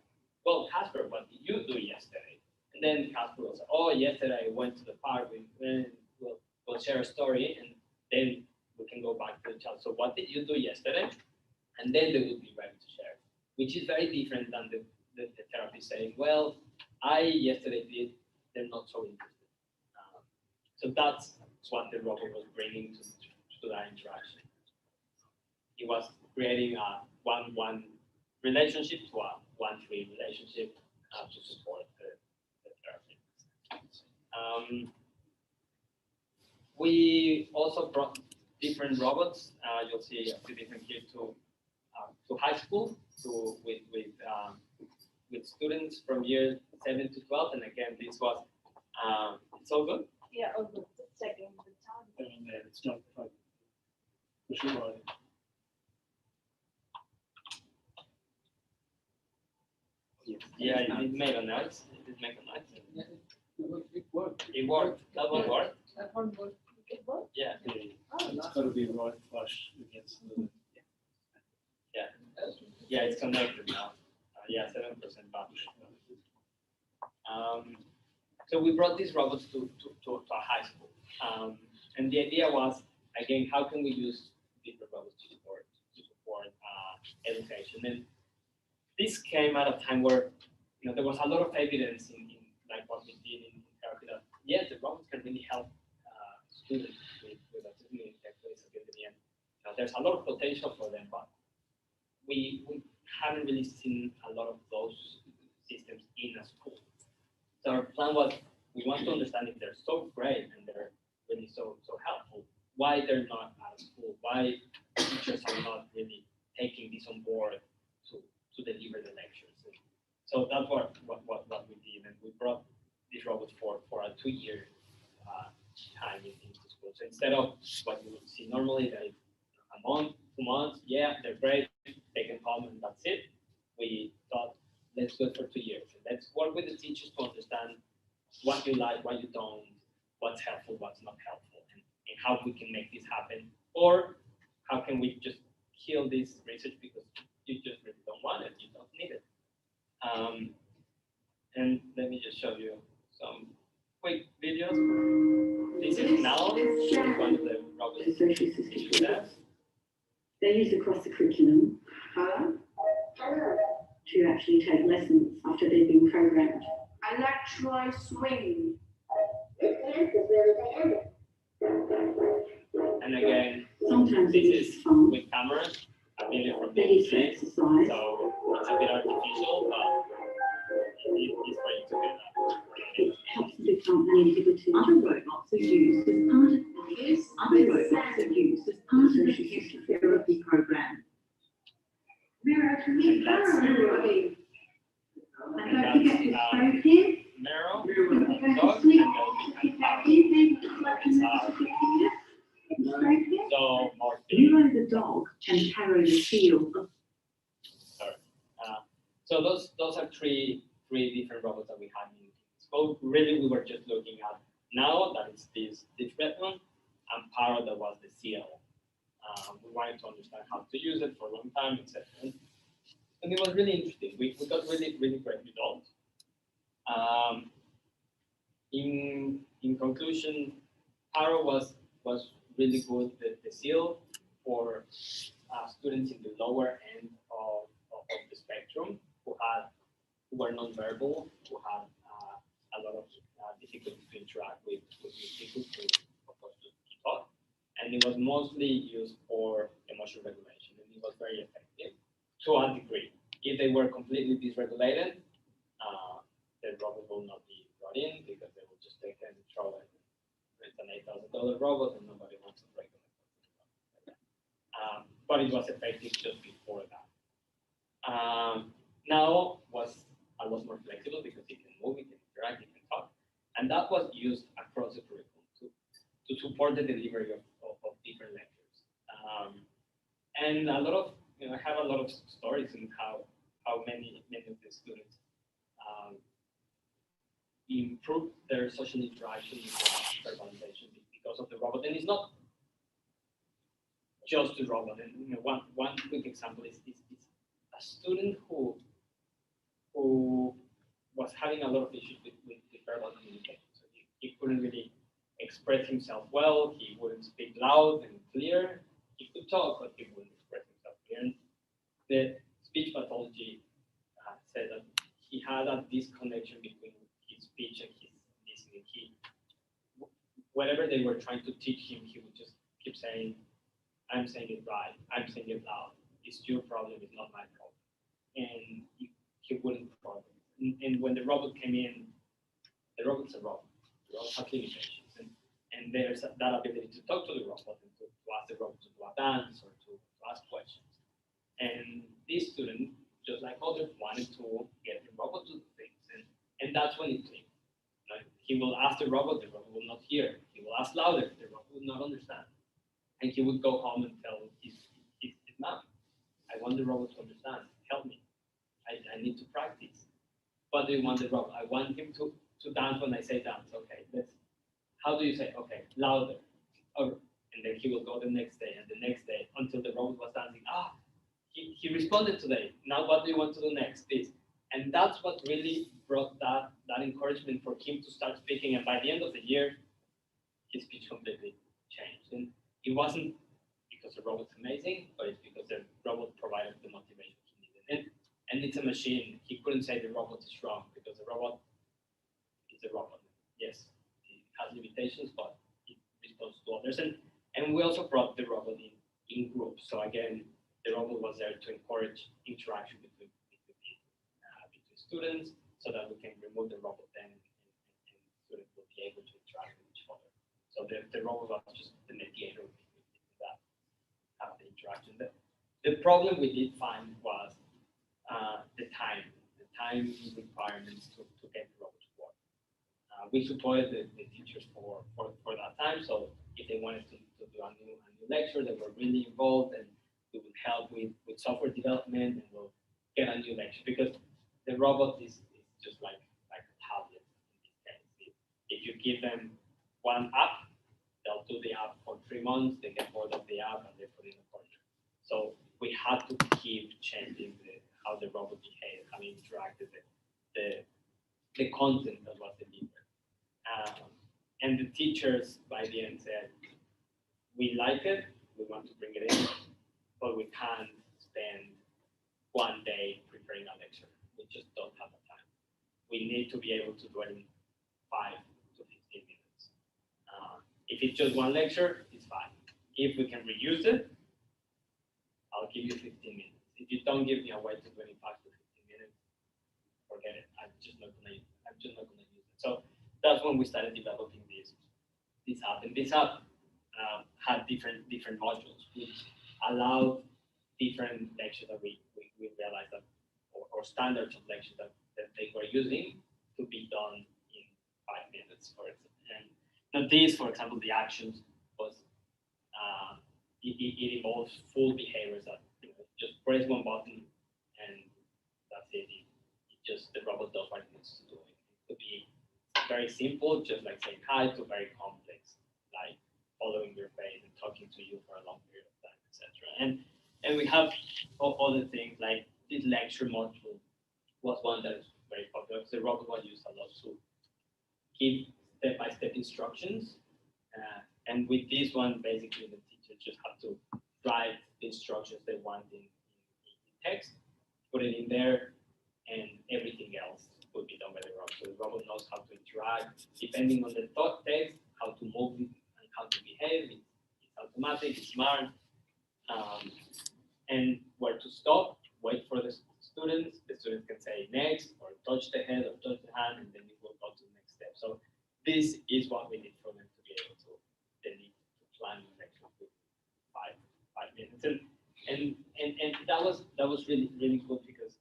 well, Casper, what did you do yesterday? And then Casper will say, oh, yesterday I went to the park, we'll share a story, and then we can go back to the child. So what did you do yesterday? And then they would be ready to share, which is very different than the therapist saying, well, I yesterday did, they're not so interested. So that's what the robot was bringing to that interaction. It was creating a one-one relationship to a one-three relationship to support the therapy. We also brought different robots. You'll see a few different here to high school, with students from year 7 to 12. And again, this was it's all good. Yeah, good. Just checking the time. And then it's not like push it right. Yeah, it made a noise. It did make a noise. Yeah, it worked. It worked. That one worked. That one worked. It worked? Yeah. It's got to be right flush against the. Yeah, it's connected now. 7% battery. So we brought these robots to a high school. And the idea was, again, how can we use different robots to support education? And this came at a time where there was a lot of evidence in like what we did in therapy that yes, the robots can really help students with autism and intellectual disability, and there's a lot of potential for them, but we haven't really seen a lot of those systems in a school. So our plan was, we want to understand if they're so great and they're really so helpful, why they're not at a school, why teachers are not really taking this on board to deliver the lectures. And so that's what we did, and we brought these robots for a 2-year time into school. So instead of what you would see normally, that is a month, 2 months, yeah, they're great, they can come and that's it. We thought, let's do it for 2 years. And let's work with the teachers to understand what you like, what you don't, what's helpful, what's not helpful, and how we can make this happen. Or how can we just kill this research because you just really don't want it, you don't need it. And let me just show you some quick videos. This is now one of the robots. They're used across the curriculum to actually take lessons after they've been programmed. Electro swing. And again, Sometimes it this is is fun. with cameras, a video from They the use to UK. exercise. So it's a bit artificial, but it's for you to do that. It helps them become an individual. Other robots are used as part of the social therapy program. Mirror to me. That's- And don't forget to stroke him. Mero, Don't dog, sleep. and they'll be If that is, then It's Right here. So more You are the dog and Taro the seal. Sorry. So those are three different robots that we had in scope. Really, we were just looking at now that it's this red one and Paro that was the seal. We wanted to understand how to use it for a long time, etc. And it was really interesting. We got really great results. In conclusion, Paro was really good. The seal for students in the lower end of the spectrum who were non-verbal, who had a lot of difficulty to interact with people to talk, and it was mostly used for emotion regulation, and it was very effective to a degree. If they were completely dysregulated, the robot will not be brought in because they will just take it and throw it. It's an $8,000 robot, and nobody wants to regulate it. But it was effective just before that. Now was a lot more flexible because it can move, it can interact, it can talk, and that was used across the curriculum to support the delivery of different lectures. And a lot of I have a lot of stories in how many of the students improve their social interaction and verbalization because of the robot. And it's not just the robot. And one quick example is a student who was having a lot of issues with verbal communication. So he couldn't really express himself well. He wouldn't speak loud and clear. He could talk, but he wouldn't express himself clear. And the speech pathology said that he had a disconnection between his speech and his listening. Whatever they were trying to teach him, he would just keep saying, "I'm saying it right. I'm saying it loud. It's your problem. It's not my problem." And he wouldn't progress. And when the robot came in, the robot's a robot. The robot has limitations, and there's that ability to talk to the robot and to ask the robot to do a dance or to ask questions. And this student, just like others, wanted to get the robot to do things, and that's when it clicked. Like, he will ask the robot will not hear. He will ask louder, the robot will not understand. And he would go home and tell his mom, "I want the robot to understand. Help me. I need to practice." But do you want the robot? "I want him to dance when I say dance." "Okay, how do you say?" "Okay, louder." And then he will go the next day and the next day until the robot was dancing. He responded today. Now what do you want to do next? This. And that's what really brought that encouragement for him to start speaking. And by the end of the year, his speech completely changed. And it wasn't because the robot's amazing, but it's because the robot provided the motivation he needed. And it's a machine. He couldn't say the robot is wrong because the robot is a robot. Yes, it has limitations, but it responds to others. And we also brought the robot in groups. So again, the robot was there to encourage interaction between students, so that we can remove the robot then and students will be able to interact with each other. So the robot was just the mediator between that interaction. The problem we did find was the time requirements to get the robot to work. We supported the teachers for that time, so if they wanted to do a new lecture, they were really involved, and we would help with software development, and we'll get a new lecture because the robot is just like a tablet in this case. If you give them one app, they'll do the app for 3 months, they get bored of the app, and they put in a project. So we had to keep changing how the robot behaved, how it interacted, the content that was delivered. And the teachers by the end said, "We like it, we want to bring it in, but we can't spend 1 day preparing a lecture. We just don't have the time. We need to be able to do it in 5 to 15 minutes. If it's just one lecture, it's fine. If we can reuse it, I'll give you 15 minutes. If you don't give me a way to 25 to 15 minutes, forget it. I'm just not gonna use it." So that's when we started developing this app. And this app had different modules, which allowed different lectures that we realized that, or standards of lectures that they were using to be done in 5 minutes, for example. And now this, for example, the actions was it involves full behaviors that just press one button and that's it. It just the robot does what it needs to do. It could be very simple, just like saying hi, to very complex, like following your face and talking to you for a long period of time, etc. And we have other things like this lecture module was one that is very popular. The robot was used a lot to give step-by-step instructions. And with this one, basically the teacher just have to write the instructions they want in text, put it in there, and everything else will be done by the robot. So the robot knows how to interact, depending on the text, how to move it and how to behave. It's automatic, it's smart, and where to stop, wait for the students. The students can say next, or touch the head, or touch the hand, and then it will go to the next step. So this is what we need for them to be able to. They need to plan the next five minutes, and that was really good because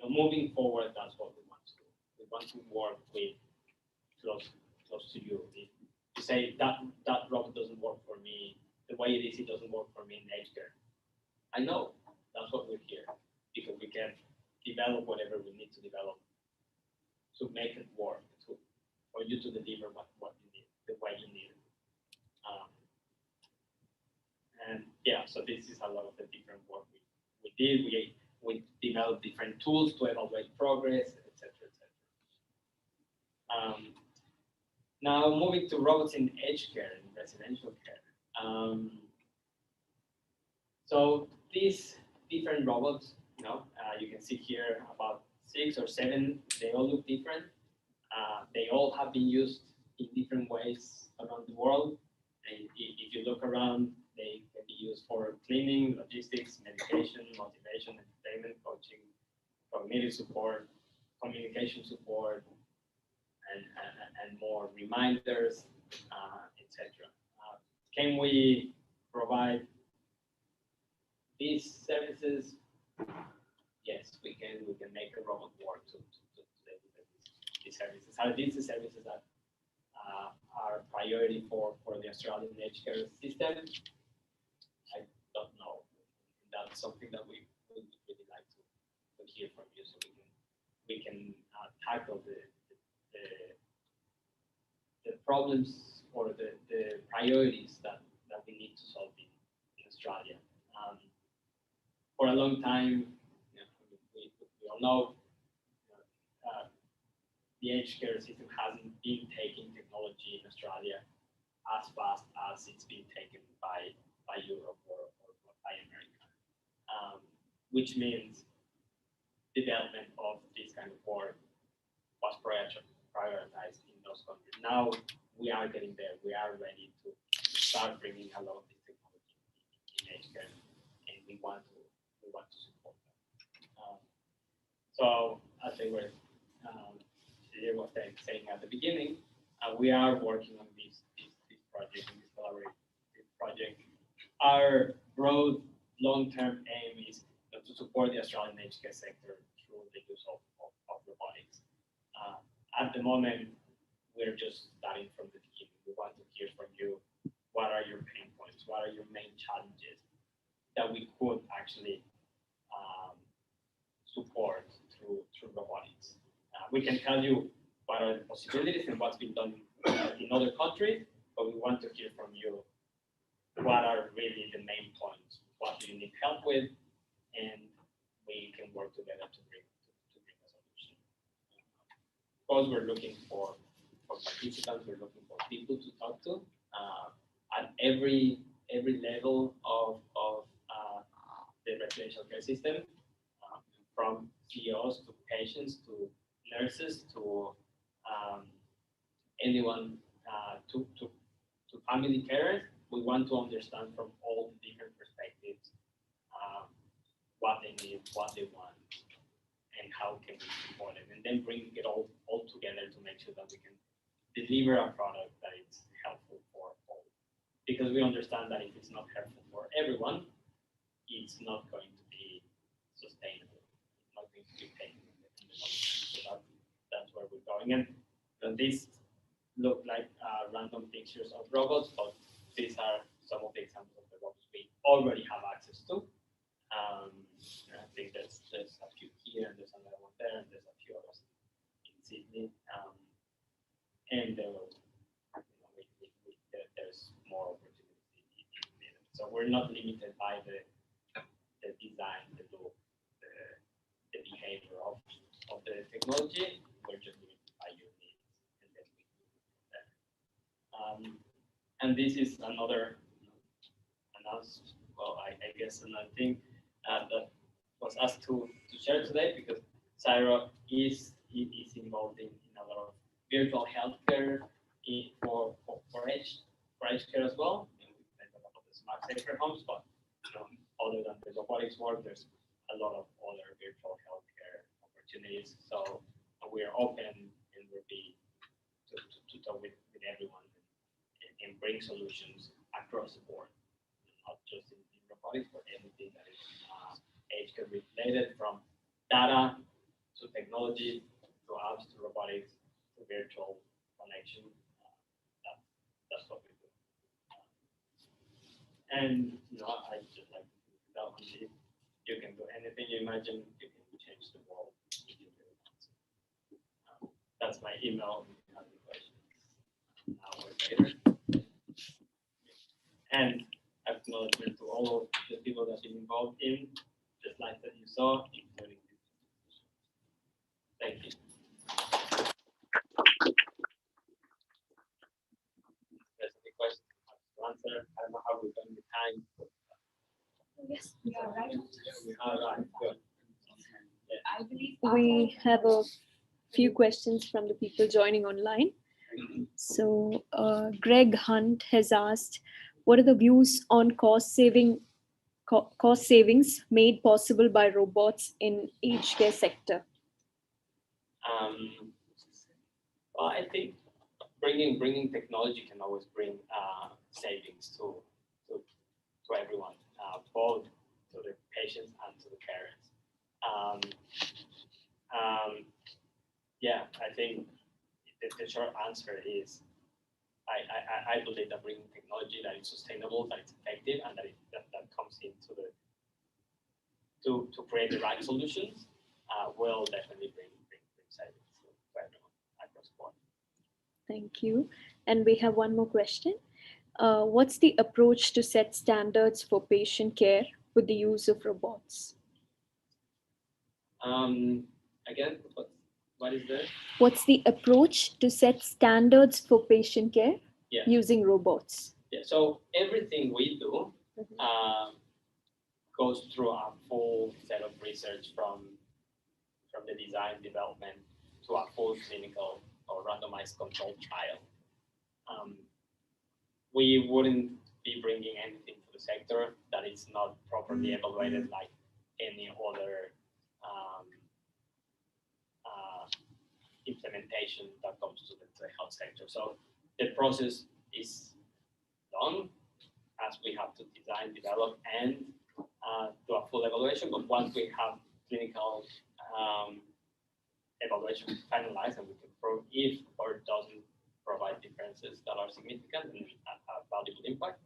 moving forward, that's what we want to do. We want to work with close to you. To say that robot doesn't work for me, the way it is, it doesn't work for me in healthcare. I know that's what we're here because we can develop whatever we need to develop to make it work, for you to deliver what you need, the way you need it. And yeah, so this is a lot of the different work we did. We developed different tools to evaluate progress, etc., etc. Now moving to robots in aged care and residential care. So these different robots, you can see here about 6 or 7. They all look different. They all have been used in different ways around the world. And if you look around, they can be used for cleaning, logistics, medication, motivation, entertainment, coaching, cognitive support, communication support, and more reminders, etc. Can we provide these services? Yes, we can. We can make a robot work to deliver these services. Are these the services that are priority for the Australian aged care system? I don't know. That's something that we would really like to hear from you, so we can tackle the problems or the priorities that we need to solve in Australia. For a long time, we all know the aged care system hasn't been taking technology in Australia as fast as it's been taken by Europe or by America, which means development of this kind of work was prioritized in those countries. Now we are getting there. We are ready to start bringing a lot of this technology in aged care, and we want to support that. So as they were was saying at the beginning, we are working on this project, this collaborative project. Our broad long-term aim is to support the Australian aged care sector through the use of robotics. At the moment, we're just starting from the beginning. We want to hear from you. What are your pain points? What are your main challenges that we could actually support through robotics? We can tell you what are the possibilities and what's been done in other countries, but we want to hear from you what are really the main points. What do you need help with? And we can work together to bring a solution. Of course, we're looking for participants. We're looking for people to talk to at every level of the residential care system, from CEOs to patients to nurses to anyone to family carers. We want to understand from all the different perspectives what they need, what they want, and how can we support it, and then bring it all together to make sure that we can deliver a product that is helpful for all. Because we understand that if it's not helpful for everyone, it's not going to be sustainable. It's not going to be taken in the long term. So that's where we're going. And these look like random pictures of robots, but these are some of the examples of the robots we already have access to. And I think there's a few here, and there's another one there, and there's a few others in Sydney. And there will, there's more opportunities. So we're not limited by the design, the look, the behavior of the technology. We're just limited by your needs, and then we do that. And this is another I guess another thing that was asked to share today, because Cyro is involved in a lot of virtual healthcare for edge care as well. And we think about the smart safer homes, but other than the robotics work, there's a lot of other virtual healthcare opportunities. So we are open and will be to talk with everyone and bring solutions across the board, not just in robotics, but anything that is edge care related, from data to technology to apps to robotics to virtual connection. That's what we do. And I just like to tell you, you can do anything you imagine. You can change the world if you really want to. That's my email if you have any questions hours later. And acknowledgement to all of the people that have been involved in the slides that you saw, including this presentation. Thank you. There's any questions to answer. I don't know how we're going with time. Yes, we are right. All right, good. I believe We have a few questions from the people joining online. So Greg Hunt has asked, what are the views on cost savings made possible by robots in aged care sector? Well, I think bringing technology can always bring savings to everyone, both to the patients and to the parents. Yeah, I think the short answer is I believe that bringing technology that is sustainable, that is effective, and that comes into to create the right solutions will definitely bring savings to everyone across the board. Thank you. And we have one more question. What's the approach to set standards for patient care with the use of robots? Again, what is there? What's the approach to set standards for patient care using robots? Yeah, so everything we do goes through a full set of research from the design development to a full clinical or randomized controlled trial. We wouldn't be bringing anything to the sector that is not properly evaluated like any other implementation that comes to the health sector. So the process is done as we have to design, develop, and do a full evaluation. But once we have clinical evaluation finalized and we can prove if or doesn't provide differences that are significant and have valuable impact,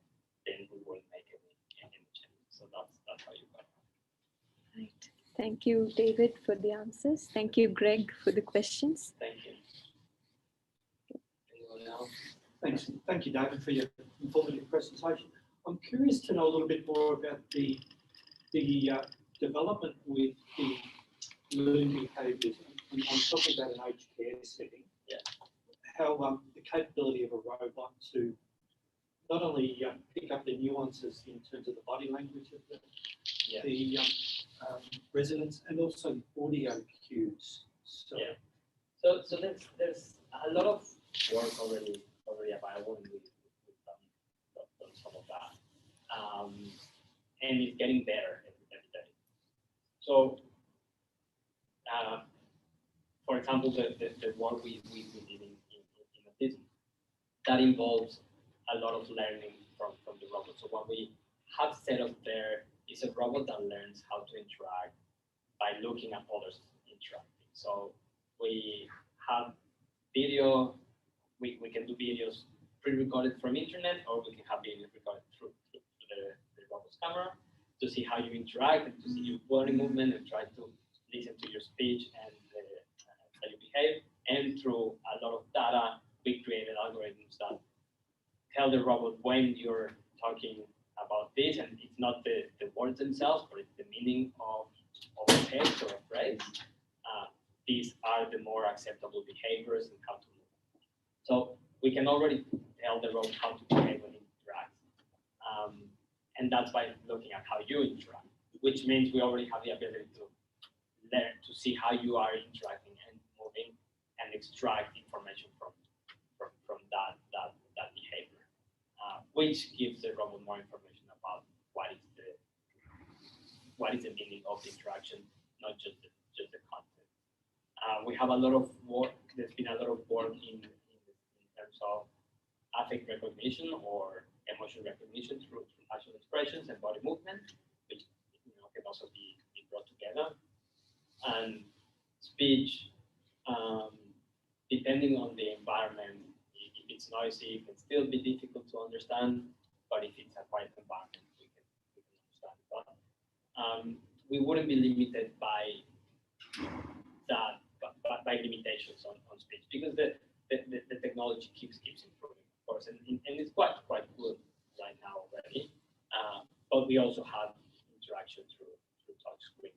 then we won't make any changes. So that's how you got it. Right. Thank you, David, for the answers. Thank you, Greg, for the questions. Thank you. Anyone else? Thanks. Thank you, David, for your informative presentation. I'm curious to know a little bit more about the development with the learning behaviours. I'm talking about an aged care setting. Yeah. How the capability of a robot to not only pick up the nuances in terms of the body language of the residents and also the audio cues. So, yeah. So there's a lot of work already available, and we've done some of that, and it's getting better every day. So, for example, the work we did in autism, that involves a lot of learning from the robot. So what we have set up there is a robot that learns how to interact by looking at others interacting. So we have video, we can do videos pre-recorded from internet, or we can have videos recorded through robot's camera to see how you interact and to see your body movement and try to listen to your speech and how you behave. And through a lot of data, we created algorithms that tell the robot when you're talking about this, and it's not the words themselves, but it's the meaning of a text or a phrase. These are the more acceptable behaviors and how to move. So we can already tell the robot how to behave when it interacts. And that's by looking at how you interact, which means we already have the ability to learn to see how you are interacting and moving and extract information from that behavior, which gives the robot more information about what is the meaning of the interaction, not just the content. We have a lot of work. There's been a lot of work in terms of affect recognition or emotion recognition through facial expressions and body movement, which can also be brought together. And speech, depending on the environment, if it's noisy, it can still be difficult to understand. But if it's a quiet environment, we can understand. But we wouldn't be limited by that, by limitations on speech, because the technology keeps improving, of course, and it's quite good right now already. But we also have interaction through touch screen.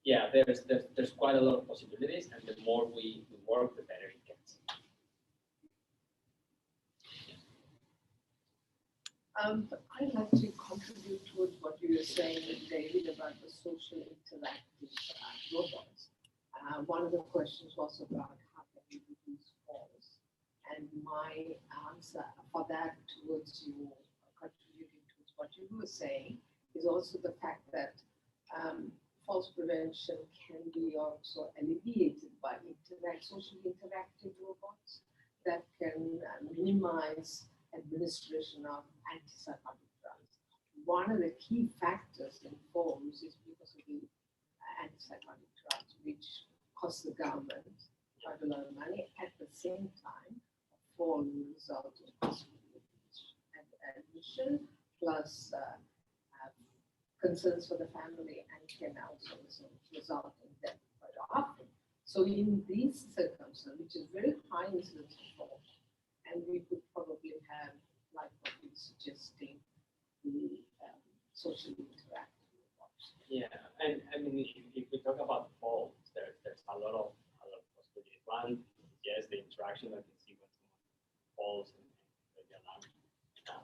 Yeah, there's quite a lot of possibilities, and the more we work, the better it gets. I'd like to contribute towards what you were saying, David, about the social interactive robots. One of the questions was about how can we reduce falls, and my answer for that towards you, contributing towards what you were saying, is also the fact that falls prevention can be also alleviated by socially interactive robots that can minimize administration of antipsychotic drugs. One of the key factors in falls is because of the antipsychotic drugs, which cost the government quite a lot of money. At the same time, a fall will result in hospital admission, plus concerns for the family, and can also result in death quite often. So in these circumstances, which is very high incidence of fall, and we could probably have, like what you're suggesting, the social interactive robots. Yeah, and I mean, if we talk about falls, there's a lot of possibilities. One, yes, the interaction that you see when someone falls and the alarm,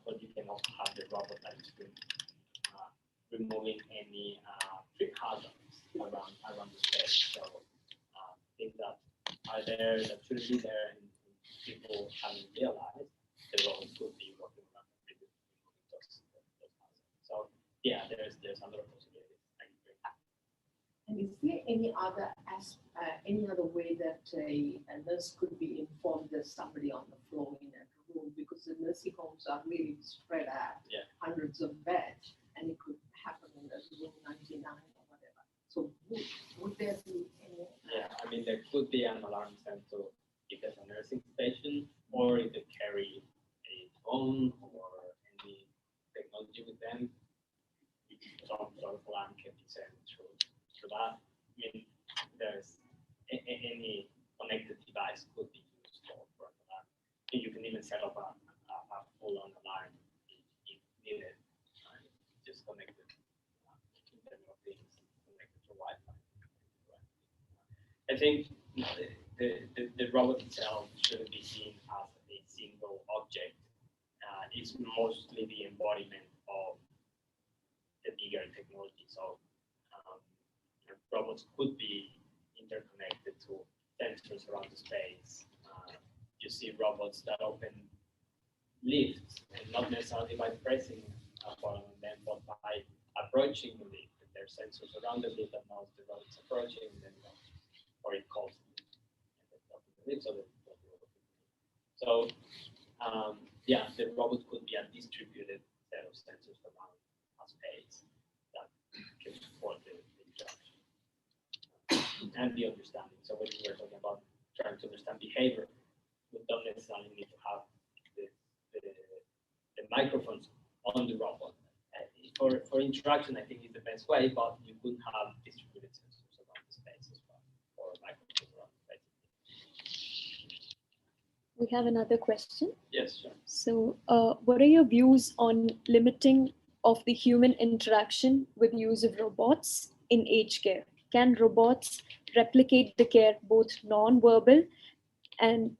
but you can also have the robot that is removing any trip hazards around the space. So things that are there that shouldn't be there, and people haven't realized, the robots could be working around those hazards. So yeah, there's a lot of possibilities. And is there any other way that a nurse could be informed there's somebody on the floor in a room, because the nursing homes are really spread out, hundreds of beds, and it could happen in the room 99 or whatever. So would there be any? Yeah, I mean, there could be an alarm sensor if there's a nursing station, or if they carry a phone or any technology with them, some sort of alarm can be sent through that. I mean, there's any connected device could be used for an alarm. And you can even set up a full-on alarm if needed. Just connected Internet of Things, connected to Wi-Fi. I think the robot itself shouldn't be seen as a single object. It's mostly the embodiment of the bigger technology. So robots could be interconnected to sensors around the space. You see robots that open lifts, and not necessarily by pressing a button on them, but by approaching the lift. And there are sensors around the lift that knows the robot's approaching, and then or it calls the lift. So yeah, the robot could be a distributed set of sensors around a space that can support the interaction and the understanding. So when we were talking about trying to understand behavior, we don't necessarily need to have the instructions on the robot. For interaction, I think is the best way, but you could have distributed sensors around the space as well, or microcontrollers around the space. We have another question. Yes, sure. So, what are your views on limiting of the human interaction with use of robots in aged care? Can robots replicate the care both non-verbal and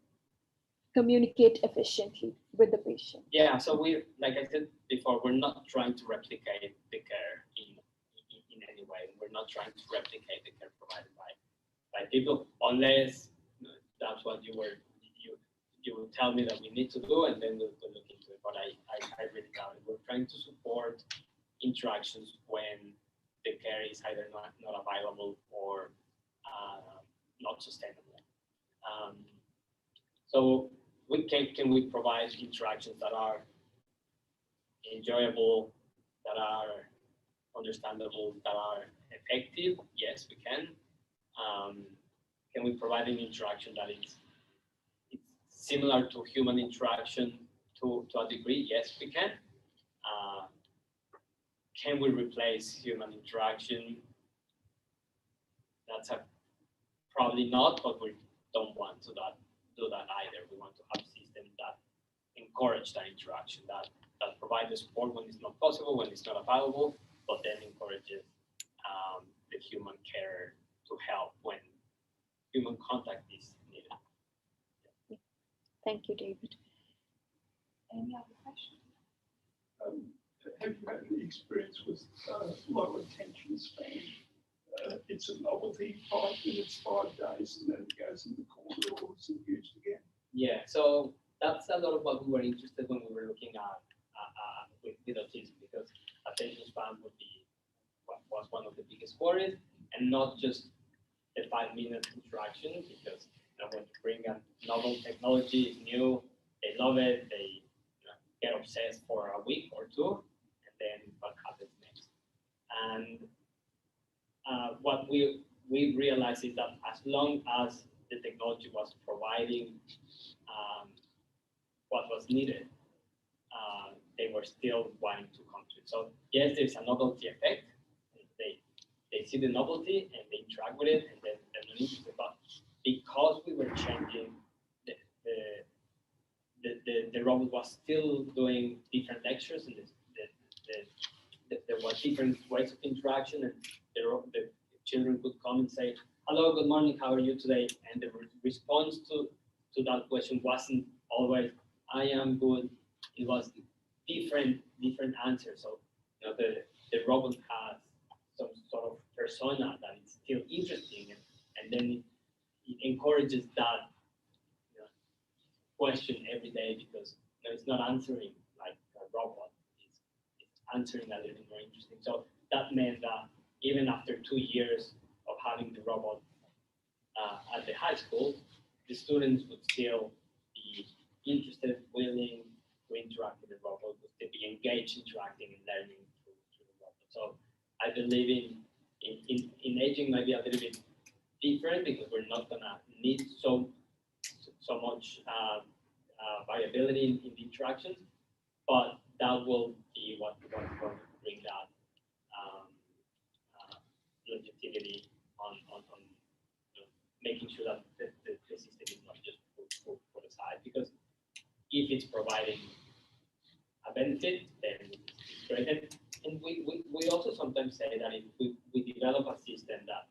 communicate efficiently with the patient? Yeah, so like I said before, we're not trying to replicate the care in any way. We're not trying to replicate the care provided by people, unless that's what you will tell me that we need to do, and then we'll look into it. But I really doubt it. We're trying to support interactions when the care is either not available or not sustainable. So can we provide interactions that are enjoyable, that are understandable, that are effective? Yes, we can. Can we provide an interaction that is similar to human interaction to a degree? Yes, we can. Can we replace human interaction? That's probably not, but we don't want to do that either. We want to have systems that encourage that interaction, that provide the support when it's not possible, when it's not available, but then encourages the human care to help when human contact is needed. Thank you, David. Any other questions? Have you had any experience with low attention span? It's a novelty, 5 minutes, 5 days, and then it goes in the corner or is used again? Yeah, so that's a lot of what we were interested when we were looking at with autism, because attention span was one of the biggest worries, and not just the 5-minute interaction, because when you bring a novel technology, it's new, they love it, they get obsessed for a week or two, and then what happens next? And what we realized is that as long as the technology was providing what was needed, they were still wanting to come to it. So yes, there's a novelty effect. They see the novelty and they interact with it, and then they're not interested. But because we were changing, the robot was still doing different lectures, and there were different ways of interaction, and the children could come and say, "Hello, good morning, how are you today?" And the response to that question wasn't always, "I am good." It was different answers. So the robot has some sort of persona that is still interesting, and then it encourages that question every day, because it's not answering like a robot, it's answering a little bit more interesting. So that meant that even after 2 years of having the robot at the high school, the students would still be interested, willing to interact with the robot, would still be engaged, interacting and learning through the robot. So I believe in aging might be a little bit different, because we're not gonna need so much variability in the interactions, but that will be what going to bring that longevity on making sure that the system is not just put the side. Because if it's providing a benefit, then it's great. And we also sometimes say that if we develop a system that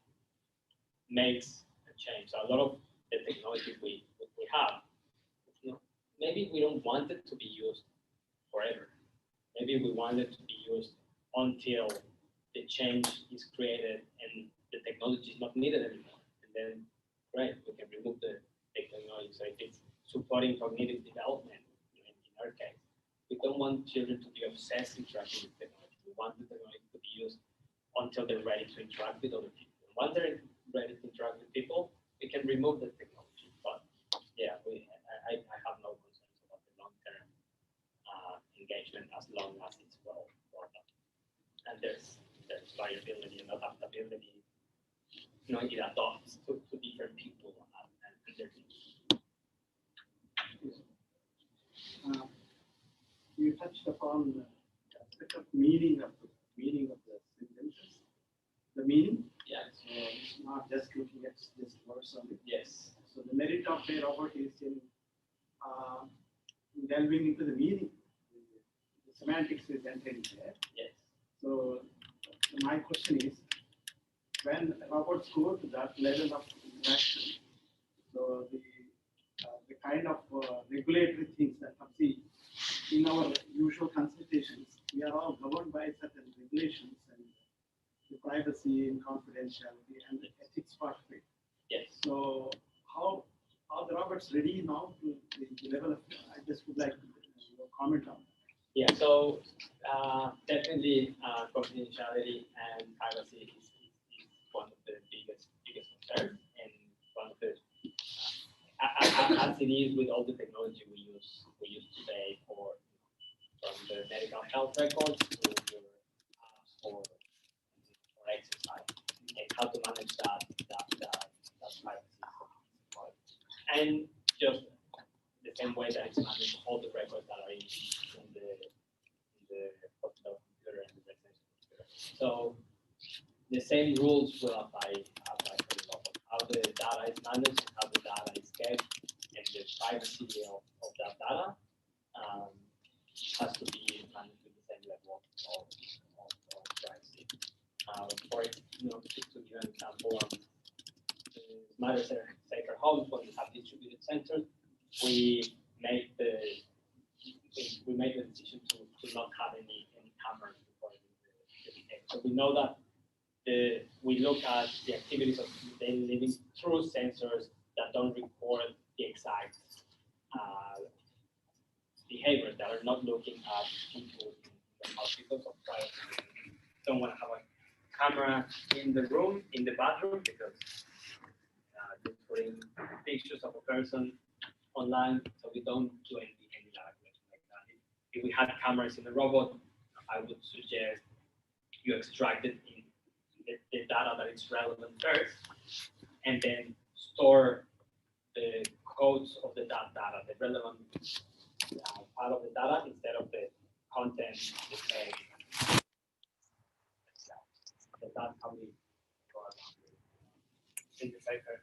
makes a change, so a lot of the technology we have, maybe we don't want it to be used forever. Maybe we want it to be used until the change is created and the technology is not needed anymore. And then, great, we can remove the technology. So if it's supporting cognitive development, in our case, we don't want children to be obsessed interacting with technology. We want the technology to be used until they're ready to interact with other people. And once they're ready to interact with people, we can remove the technology. But yeah, I have no concerns about the long-term engagement, as long as it's well thought out. And there's variability and adaptability. It adapts to different people and their needs. you touched upon the aspect of meaning of the sentences. The meaning. Yeah. So it's not just looking at this verse only. Yes. So the merit of a robot is in delving into the meaning. The semantics is entering there. Yes. So my question is, when robots go to that level of interaction, so the kind of regulatory things that see in our usual consultations, we are all governed by certain regulations and the privacy and confidentiality and the ethics part of it. Yes. So how are the robots ready now to the level of? I just would like your comment on. Yeah. So definitely confidentiality and privacy is one of the biggest concerns, and one of the as it is with all the technology we use today from the medical health records to your apps for exercise, and how to manage that privacy. And just the same way that it's managed all the records that are in the hospital computer and the residential computer. So the same rules will apply for the robot. How the data is managed, how the data is kept, and the privacy of that data has to be managed with the same level of privacy. Just to give an example, smarter, safer homes, when we have distributed sensors, we made the decision to not have any cameras recording the behavior. So we know that we look at the activities of daily living through sensors that don't record the exact behaviors, that are not looking at people in the hospitals of privacy. Don't want to have a camera in the room, in the bathroom, because you're putting pictures of a person online, so we don't do any data collection like that. If we had cameras in the robot, I would suggest you extract it in the data that is relevant first, and then store the codes of the data, the relevant part of the data, instead of the content, the text. So that's how we go about it. Synthesizer,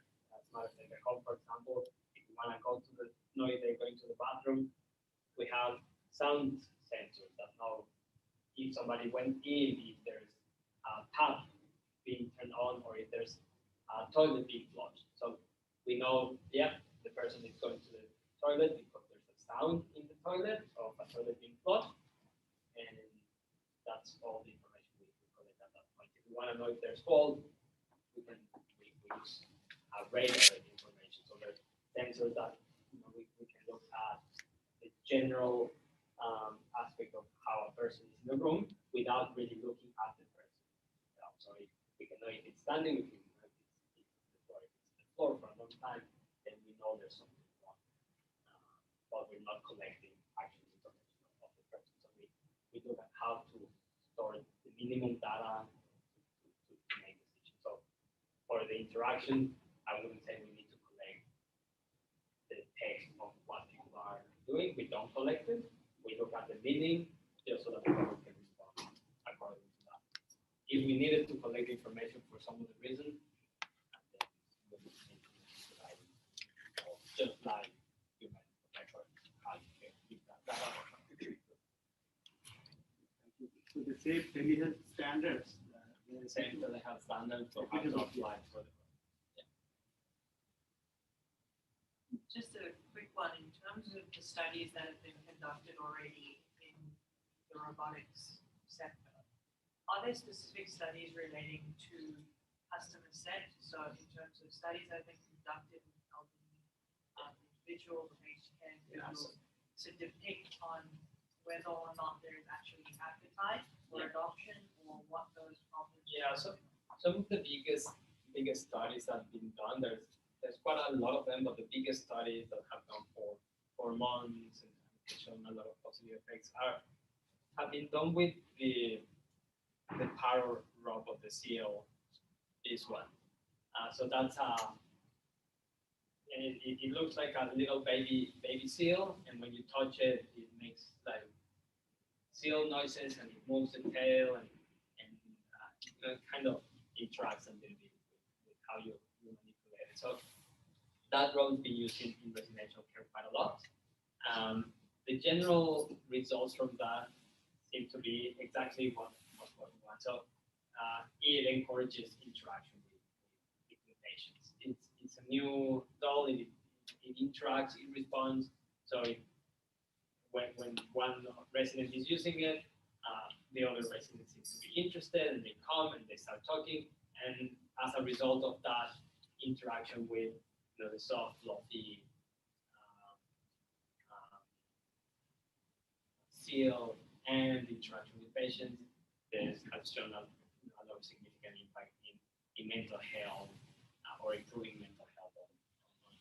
smarter sensor home, for example, if you want to go to know if they're going to the bathroom, we have sound sensors that know if somebody went in, if there's a tap being turned on, or if there's a toilet being flushed. So we know, yeah, the person is going to the toilet because there's a sound in the toilet of a toilet being flushed, and that's all the information we collect at that point. If we want to know if there's cold, we use radar information. So there's sensors that we can look at the general aspect of how a person is in the room without really looking at the person. So we can know if it's standing, we can know if it's on the floor for a long time, then we know there's something wrong. But we're not collecting actual information of the person. So we look at how to store the minimum data to make decisions. So for the interaction, I wouldn't say we need to collect the text of what people are doing. We don't collect it. We look at the meaning just so that the robot can respond according to that. If we needed to collect information for some other reason, then we need to provide it. Just like human record, how you can keep that data. So the same telehealth standards. The same telehealth standards for how to apply for the. Just a quick one, in terms of the studies that have been conducted already in the robotics sector, are there specific studies relating to customer set? So in terms of studies that have been conducted in elderly individuals or aged care individuals to depict on whether or not there is actually appetite for adoption, or what those problems are? So some of the biggest studies that have been done, there's quite a lot of them, but the biggest studies that have gone for months and shown a lot of positive effects have been done with the power robot, the seal, this one. So that's it looks like a little baby seal, and when you touch it, it makes like seal noises and it moves the tail and kind of interacts a little bit with how you manipulate it. So that robot is being used in residential care quite a lot. The general results from that seem to be exactly what we want. So it encourages interaction with patients. It's a new doll. It interacts. It responds. So when one resident is using it, the other residents seem to be interested, and they come and they start talking. And as a result of that interaction with the soft, fluffy seal and interaction with patients, this has shown a lot of significant impact in mental health or improving mental health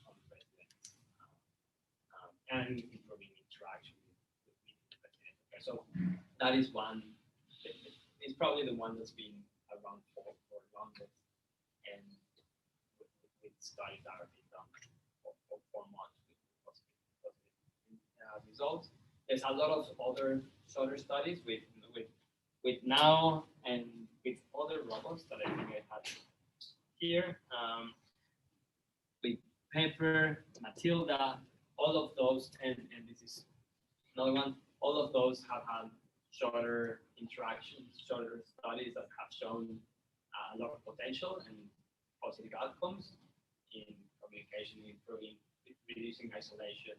on residents and improving interaction with residents. So that is one. It's probably the one that's been around for longest, and with studies that have been done for 4 months with positive results. There's a lot of other shorter studies with now and with other robots that I think I had here. With Pepper, Matilda, all of those, and this is another one. All of those have had shorter interactions, shorter studies that have shown a lot of potential and positive outcomes in communication, improving, reducing isolation,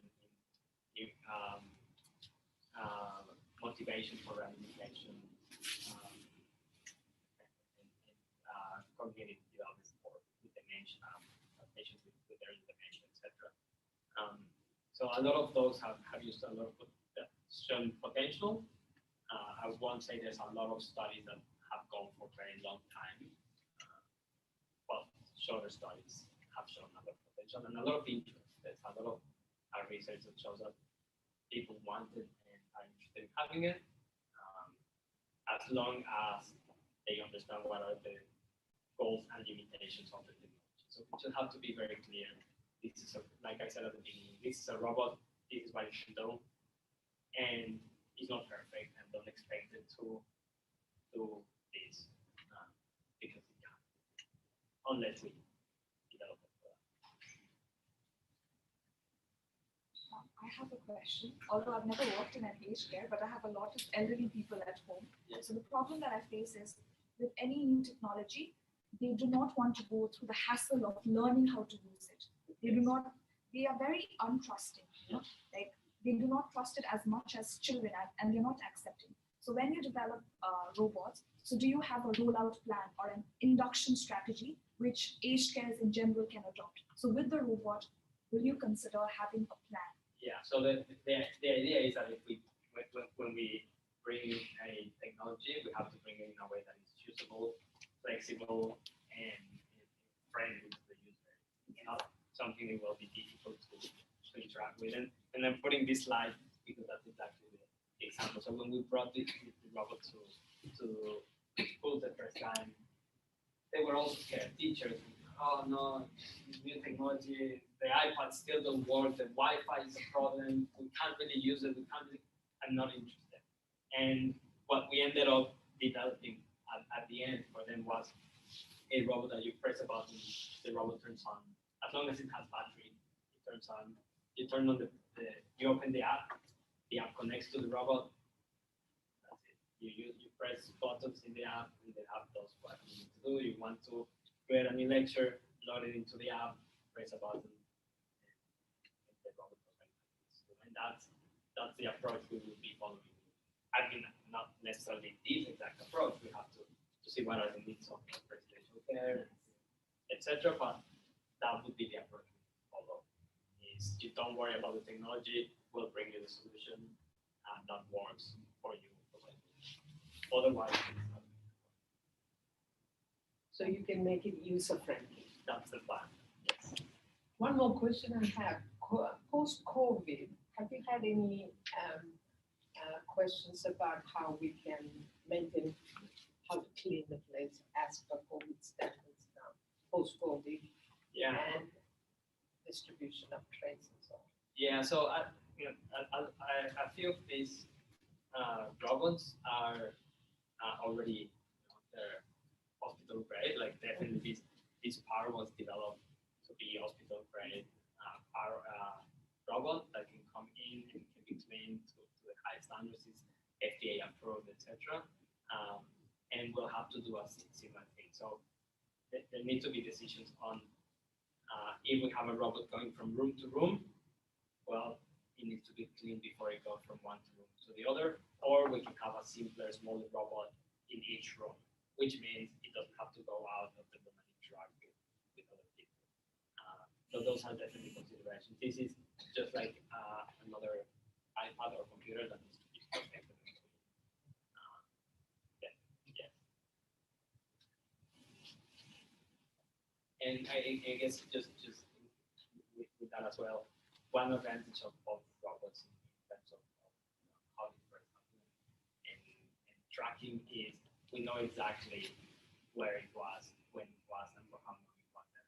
in motivation for rehabilitation, and cognitive development support with dementia, patients with early dementia, etc. So a lot of those have used a lot of shown potential. I won't say there's a lot of studies that have gone for a very long time, but shorter studies have shown a lot of potential and a lot of interest. There's a lot of research that shows that people want it and are interested in having it, as long as they understand what are the goals and limitations of the technology. So we just have to be very clear. This is, like I said at the beginning, this is a robot. This is what it should do, and it's not perfect, and don't expect it to do this because it can't, unless we develop it. I have a question. Although I've never worked in an aged care, but I have a lot of elderly people at home. Yes. So the problem that I face is with any new technology, they do not want to go through the hassle of learning how to use it. They are very untrusting. Like they do not trust it as much as children, and they're not accepting. So when you develop robots, so do you have a rollout plan or an induction strategy which aged cares in general can adopt? So with the robot, will you consider having a plan? Yeah. So the idea is that if when we bring a technology, we have to bring it in a way that is usable, flexible, and friendly to the user. It's not something that will be difficult to interact with. And then putting this slide, because that's exactly the example. So when we brought the robot to school the first time, they were also scared. Teachers, oh no, new technology, the iPads still don't work, the Wi-Fi is a problem, we can't really use it, I'm not interested. And what we ended up developing at the end for them was a robot that you press a button, the robot turns on. As long as it has battery, it turns on. You turn on you open the app connects to the robot. That's it. You press buttons in the app, and the app does what you need to do. You want to create a new lecture, load it into the app, press a button, and the robot does it. And that's the approach we will be following. I mean, not necessarily this exact approach. We have to see what are the needs of residential care, etc. But that would be the approach we follow. Is you don't worry about the technology, we'll bring you the solution that works for you. Otherwise, so you can make it user-friendly. that's the plan. Yes. One more question I have. Post-COVID, have you had any questions about how we can maintain, how to clean the place as per COVID standards now, post-COVID? Yeah. And distribution of trays and so on. Yeah. So a few of these robots are already they're hospital grade. Like definitely this power was developed to be hospital grade power robot that can come in and can be trained to the high standards, is FDA approved, etc. And we'll have to do a similar thing. So there need to be decisions on if we have a robot going from room to room, well, it needs to be cleaned before it goes from one room to the other, or we can have a simpler, smaller robot in each room, which means it doesn't have to go out of the room and interact with other people. So those are definitely considerations. This is just like another iPad or computer that needs to be protected. Yeah. And I guess just with that as well, one advantage of robots in terms of how it works and tracking is we know exactly where it was, when it was, and for how long it was there.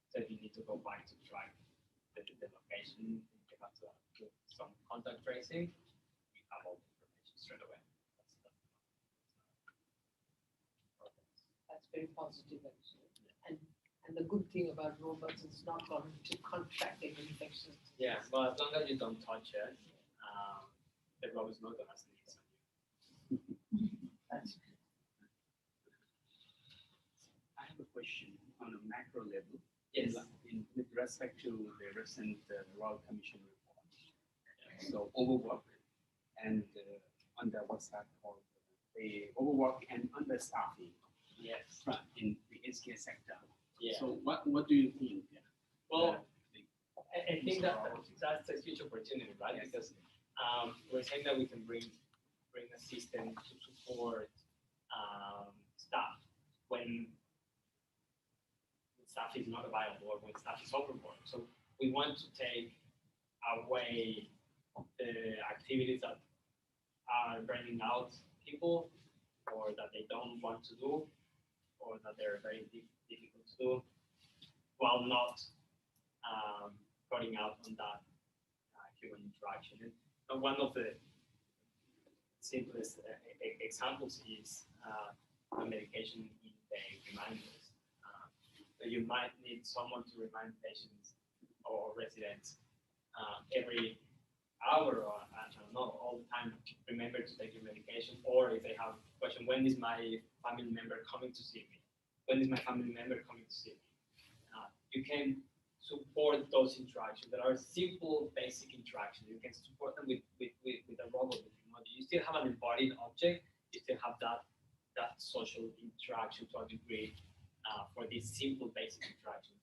So if you need to go back to track the location, you have to do some contact tracing, you have all the information straight away. That's very positive, actually. And the good thing about robots is not going to contract any infections. Yeah, but as long as you don't touch it, the robot's not going to sneeze on you. That's I have a question on a macro level. Yes. With respect to the recent Royal Commission report. So overwork and under what's that called? The overwork and understaffing. Yes. In the healthcare sector. Yeah. So what do you think? Well, I think that's a huge opportunity, right? Yes. Because we're saying that we can bring a system to support staff when staff is not available or when staff is overworked. So we want to take away the activities that are burning out people or that they don't want to do or that they're very difficult to do while not cutting out on that human interaction. And one of the simplest examples is a medication intake reminders. So you might need someone to remind patients or residents every hour or I don't know, all the time, remember to take your medication, or if they have a question, when is my family member coming to see me? When is my family member coming to see me? You can support those interactions that are simple, basic interactions. You can support them with a robot. You still have an embodied object, you still have that social interaction to a degree for these simple, basic interactions.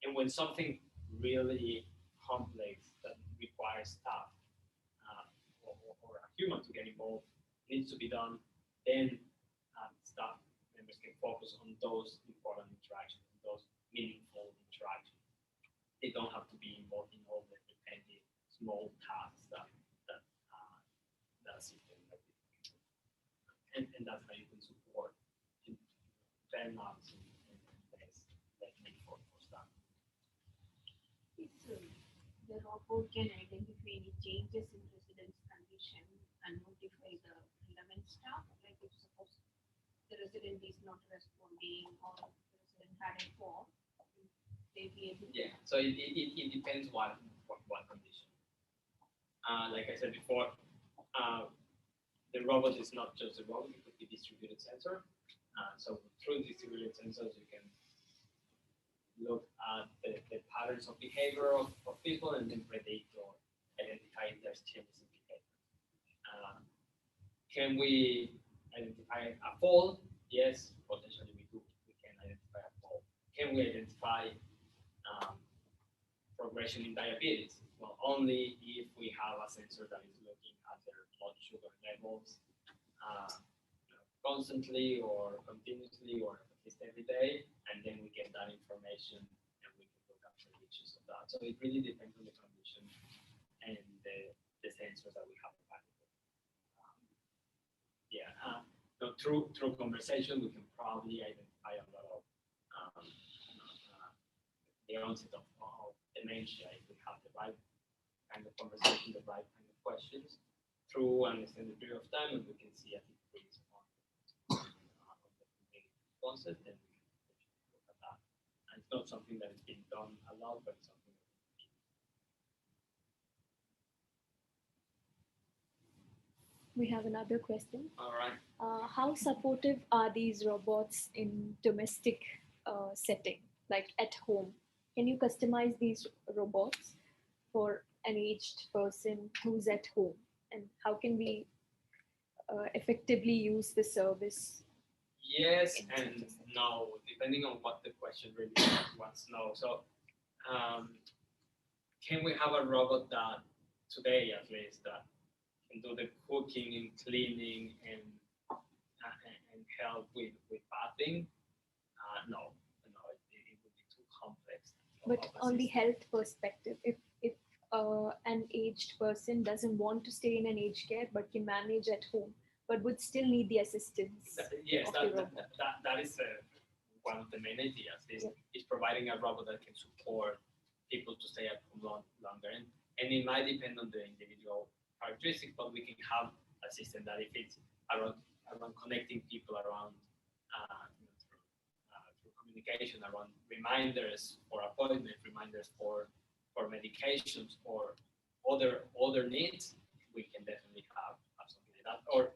And when something really complex that requires staff or a human to get involved needs to be done, then staff members can focus on those important interactions, those meaningful interactions. They don't have to be involved in all the repetitive small tasks that system. And that's how you can support burnouts and things that need for staff. The robot can identify any changes in residents' condition and notify the relevant staff. Like if suppose the resident is not responding or the resident had a fall, they be able to. Yeah, so it depends what condition. Like I said before, the robot is not just a robot, it could be distributed sensor. So through distributed sensors, you can look at the patterns of behavior of people and then predict or identify if there's changes in behavior. Can we identify a fall? Yes, potentially we do. We can identify a fall. Can we identify progression in diabetes? Well, only if we have a sensor that is looking at their blood sugar levels constantly or continuously or at least every day, and then we get that information and we can look at predictions of that. So it really depends on the condition and the sensors that we have available. So through conversation, we can probably identify a lot of the onset of dementia if we have the right kind of conversation, the right kind of questions through an extended period of time and we can see a decrease on the responses, then we can look at that. And it's not something that is being done a lot, but it's something. We have another question. All right. How supportive are these robots in domestic setting, like at home? Can you customize these robots for an aged person who's at home? And how can we effectively use the service? Yes and no, depending on what the question really wants to know. So, can we have a robot that today, at least, that can do the cooking and cleaning and help with bathing? No, it would be too complex. But on the health perspective, if an aged person doesn't want to stay in an aged care but can manage at home, but would still need the assistance. Yes, of the robot. that is one of the main ideas. Is providing a robot that can support people to stay at home longer, and it might depend on the individual characteristics, but we can have a system that if it's around connecting people around through communication, around reminders for appointments, reminders for medications or other needs, we can definitely have something like that. Or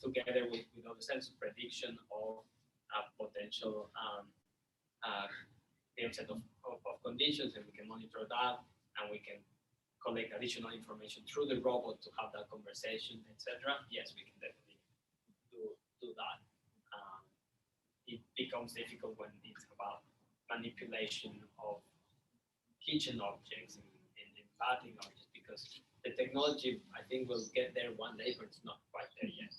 together with other sense of prediction of potential set of conditions, and we can monitor that, and we can collect additional information through the robot to have that conversation, etc. Yes, we can definitely do that. It becomes difficult when it's about manipulation of kitchen objects and bathing objects, because the technology, I think, will get there one day, but it's not quite there yet.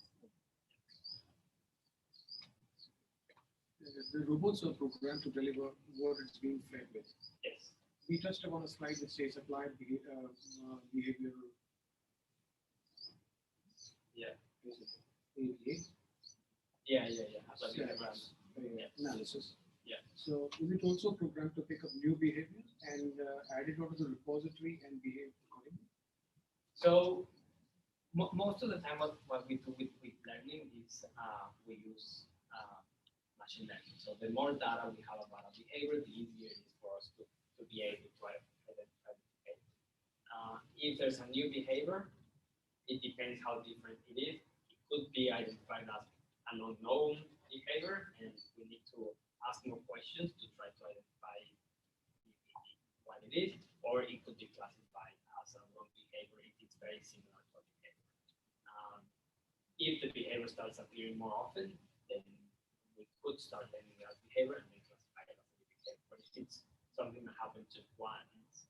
The robots are programmed to deliver what it's being fed with. Yes. We touched upon a slide that says applied behavioral. Yeah. Yeah. Analysis. Yeah. So is it also programmed to pick up new behaviors and add it onto the repository and behave accordingly? So most of the time, what we do with learning is we use machine learning. So the more data we have about a behavior, the easier it is for us to be able to identify the behavior. If there's a new behavior, it depends how different it is. It could be identified as an unknown behavior, and we need to ask more questions to try to identify what it is, or it could be classified as a wrong behavior if it's very similar to a behavior. If the behavior starts appearing more often, then we could start learning that behavior and then classify it as a new behavior. But if it's something that happens just once,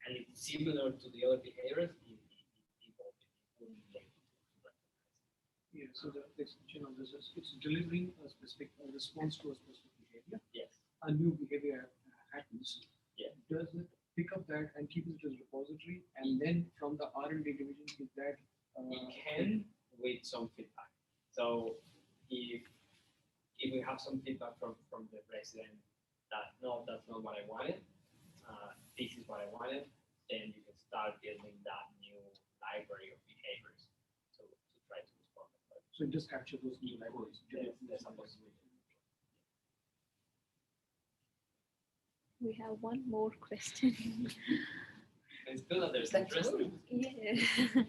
and it's similar to the other behaviors, it wouldn't be able to recognize. Yeah, so the extension of this is it's delivering a specific response to a specific behavior. Yes. A new behavior happens. Yeah. Does it pick up that and keep it as a repository? And then from the R&D division, is that it can with some feedback. So if we have some feedback from the resident that no, that's not what I wanted, this is what I wanted, then you can start building that new library of behaviors to try to respond. So just capture those new libraries. There's a possibility. We have one more question. It's good that there's interest. Yeah.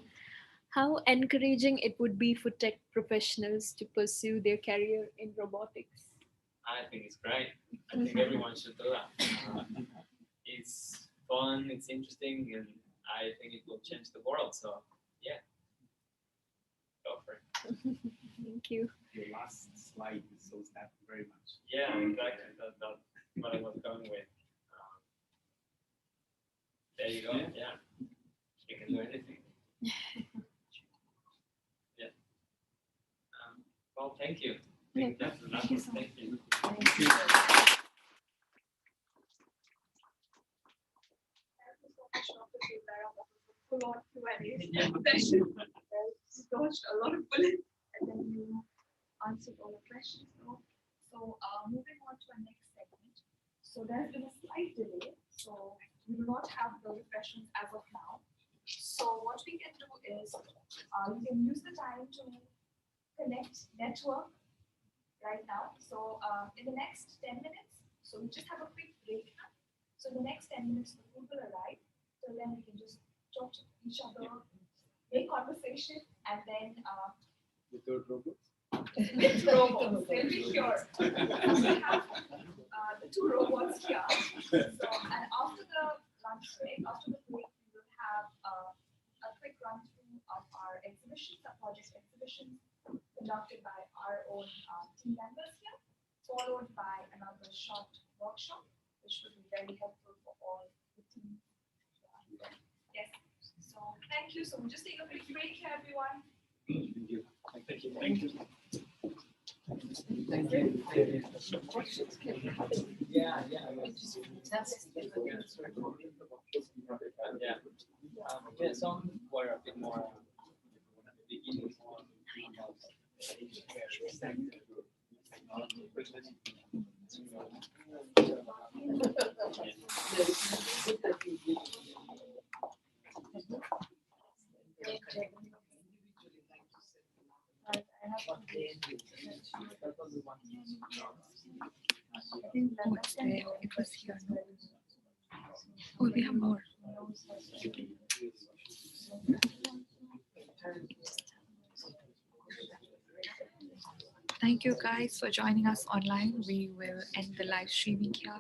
How encouraging it would be for tech professionals to pursue their career in robotics? I think it's great. I think everyone should do that. It's fun, it's interesting, and I think it will change the world. So, yeah, go for it. Thank you. Your last slide shows that very much. Yeah, exactly. That's what I was going with. There you go. Yeah, you can do anything. Yeah. Well, thank you. I think that's enough. Thank you. Thank you. Full on Q&A session. You dodged a lot of bullets and then you answered all the questions. So moving on to our next segment. So there's been a slight delay, so we do not have the questions as of now. So what we can do is you can use the time to connect, network right now. So in the next 10 minutes, so we just have a quick break now. So in the next 10 minutes, the food will arrive. So then we can just talk to each other, make conversation, and then Without robots? with robots, they'll be here. We have the two robots here. So, and after the lunch break, after the break, we will have a quick run through of our exhibitions, our project exhibitions conducted by our own team members here, followed by another short workshop, which will be very helpful for all the team. Yes. So thank you. So we'll just take a quick break here, everyone. Thank you. Thank you. Thank you. Thank you. Questions can come in. Yeah. Fantastic. Yeah. Yeah, some were a bit more beginning on Oh, it's there. It was here. No. Oh, we have more. Thank you guys for joining us online. We will end the live streaming here.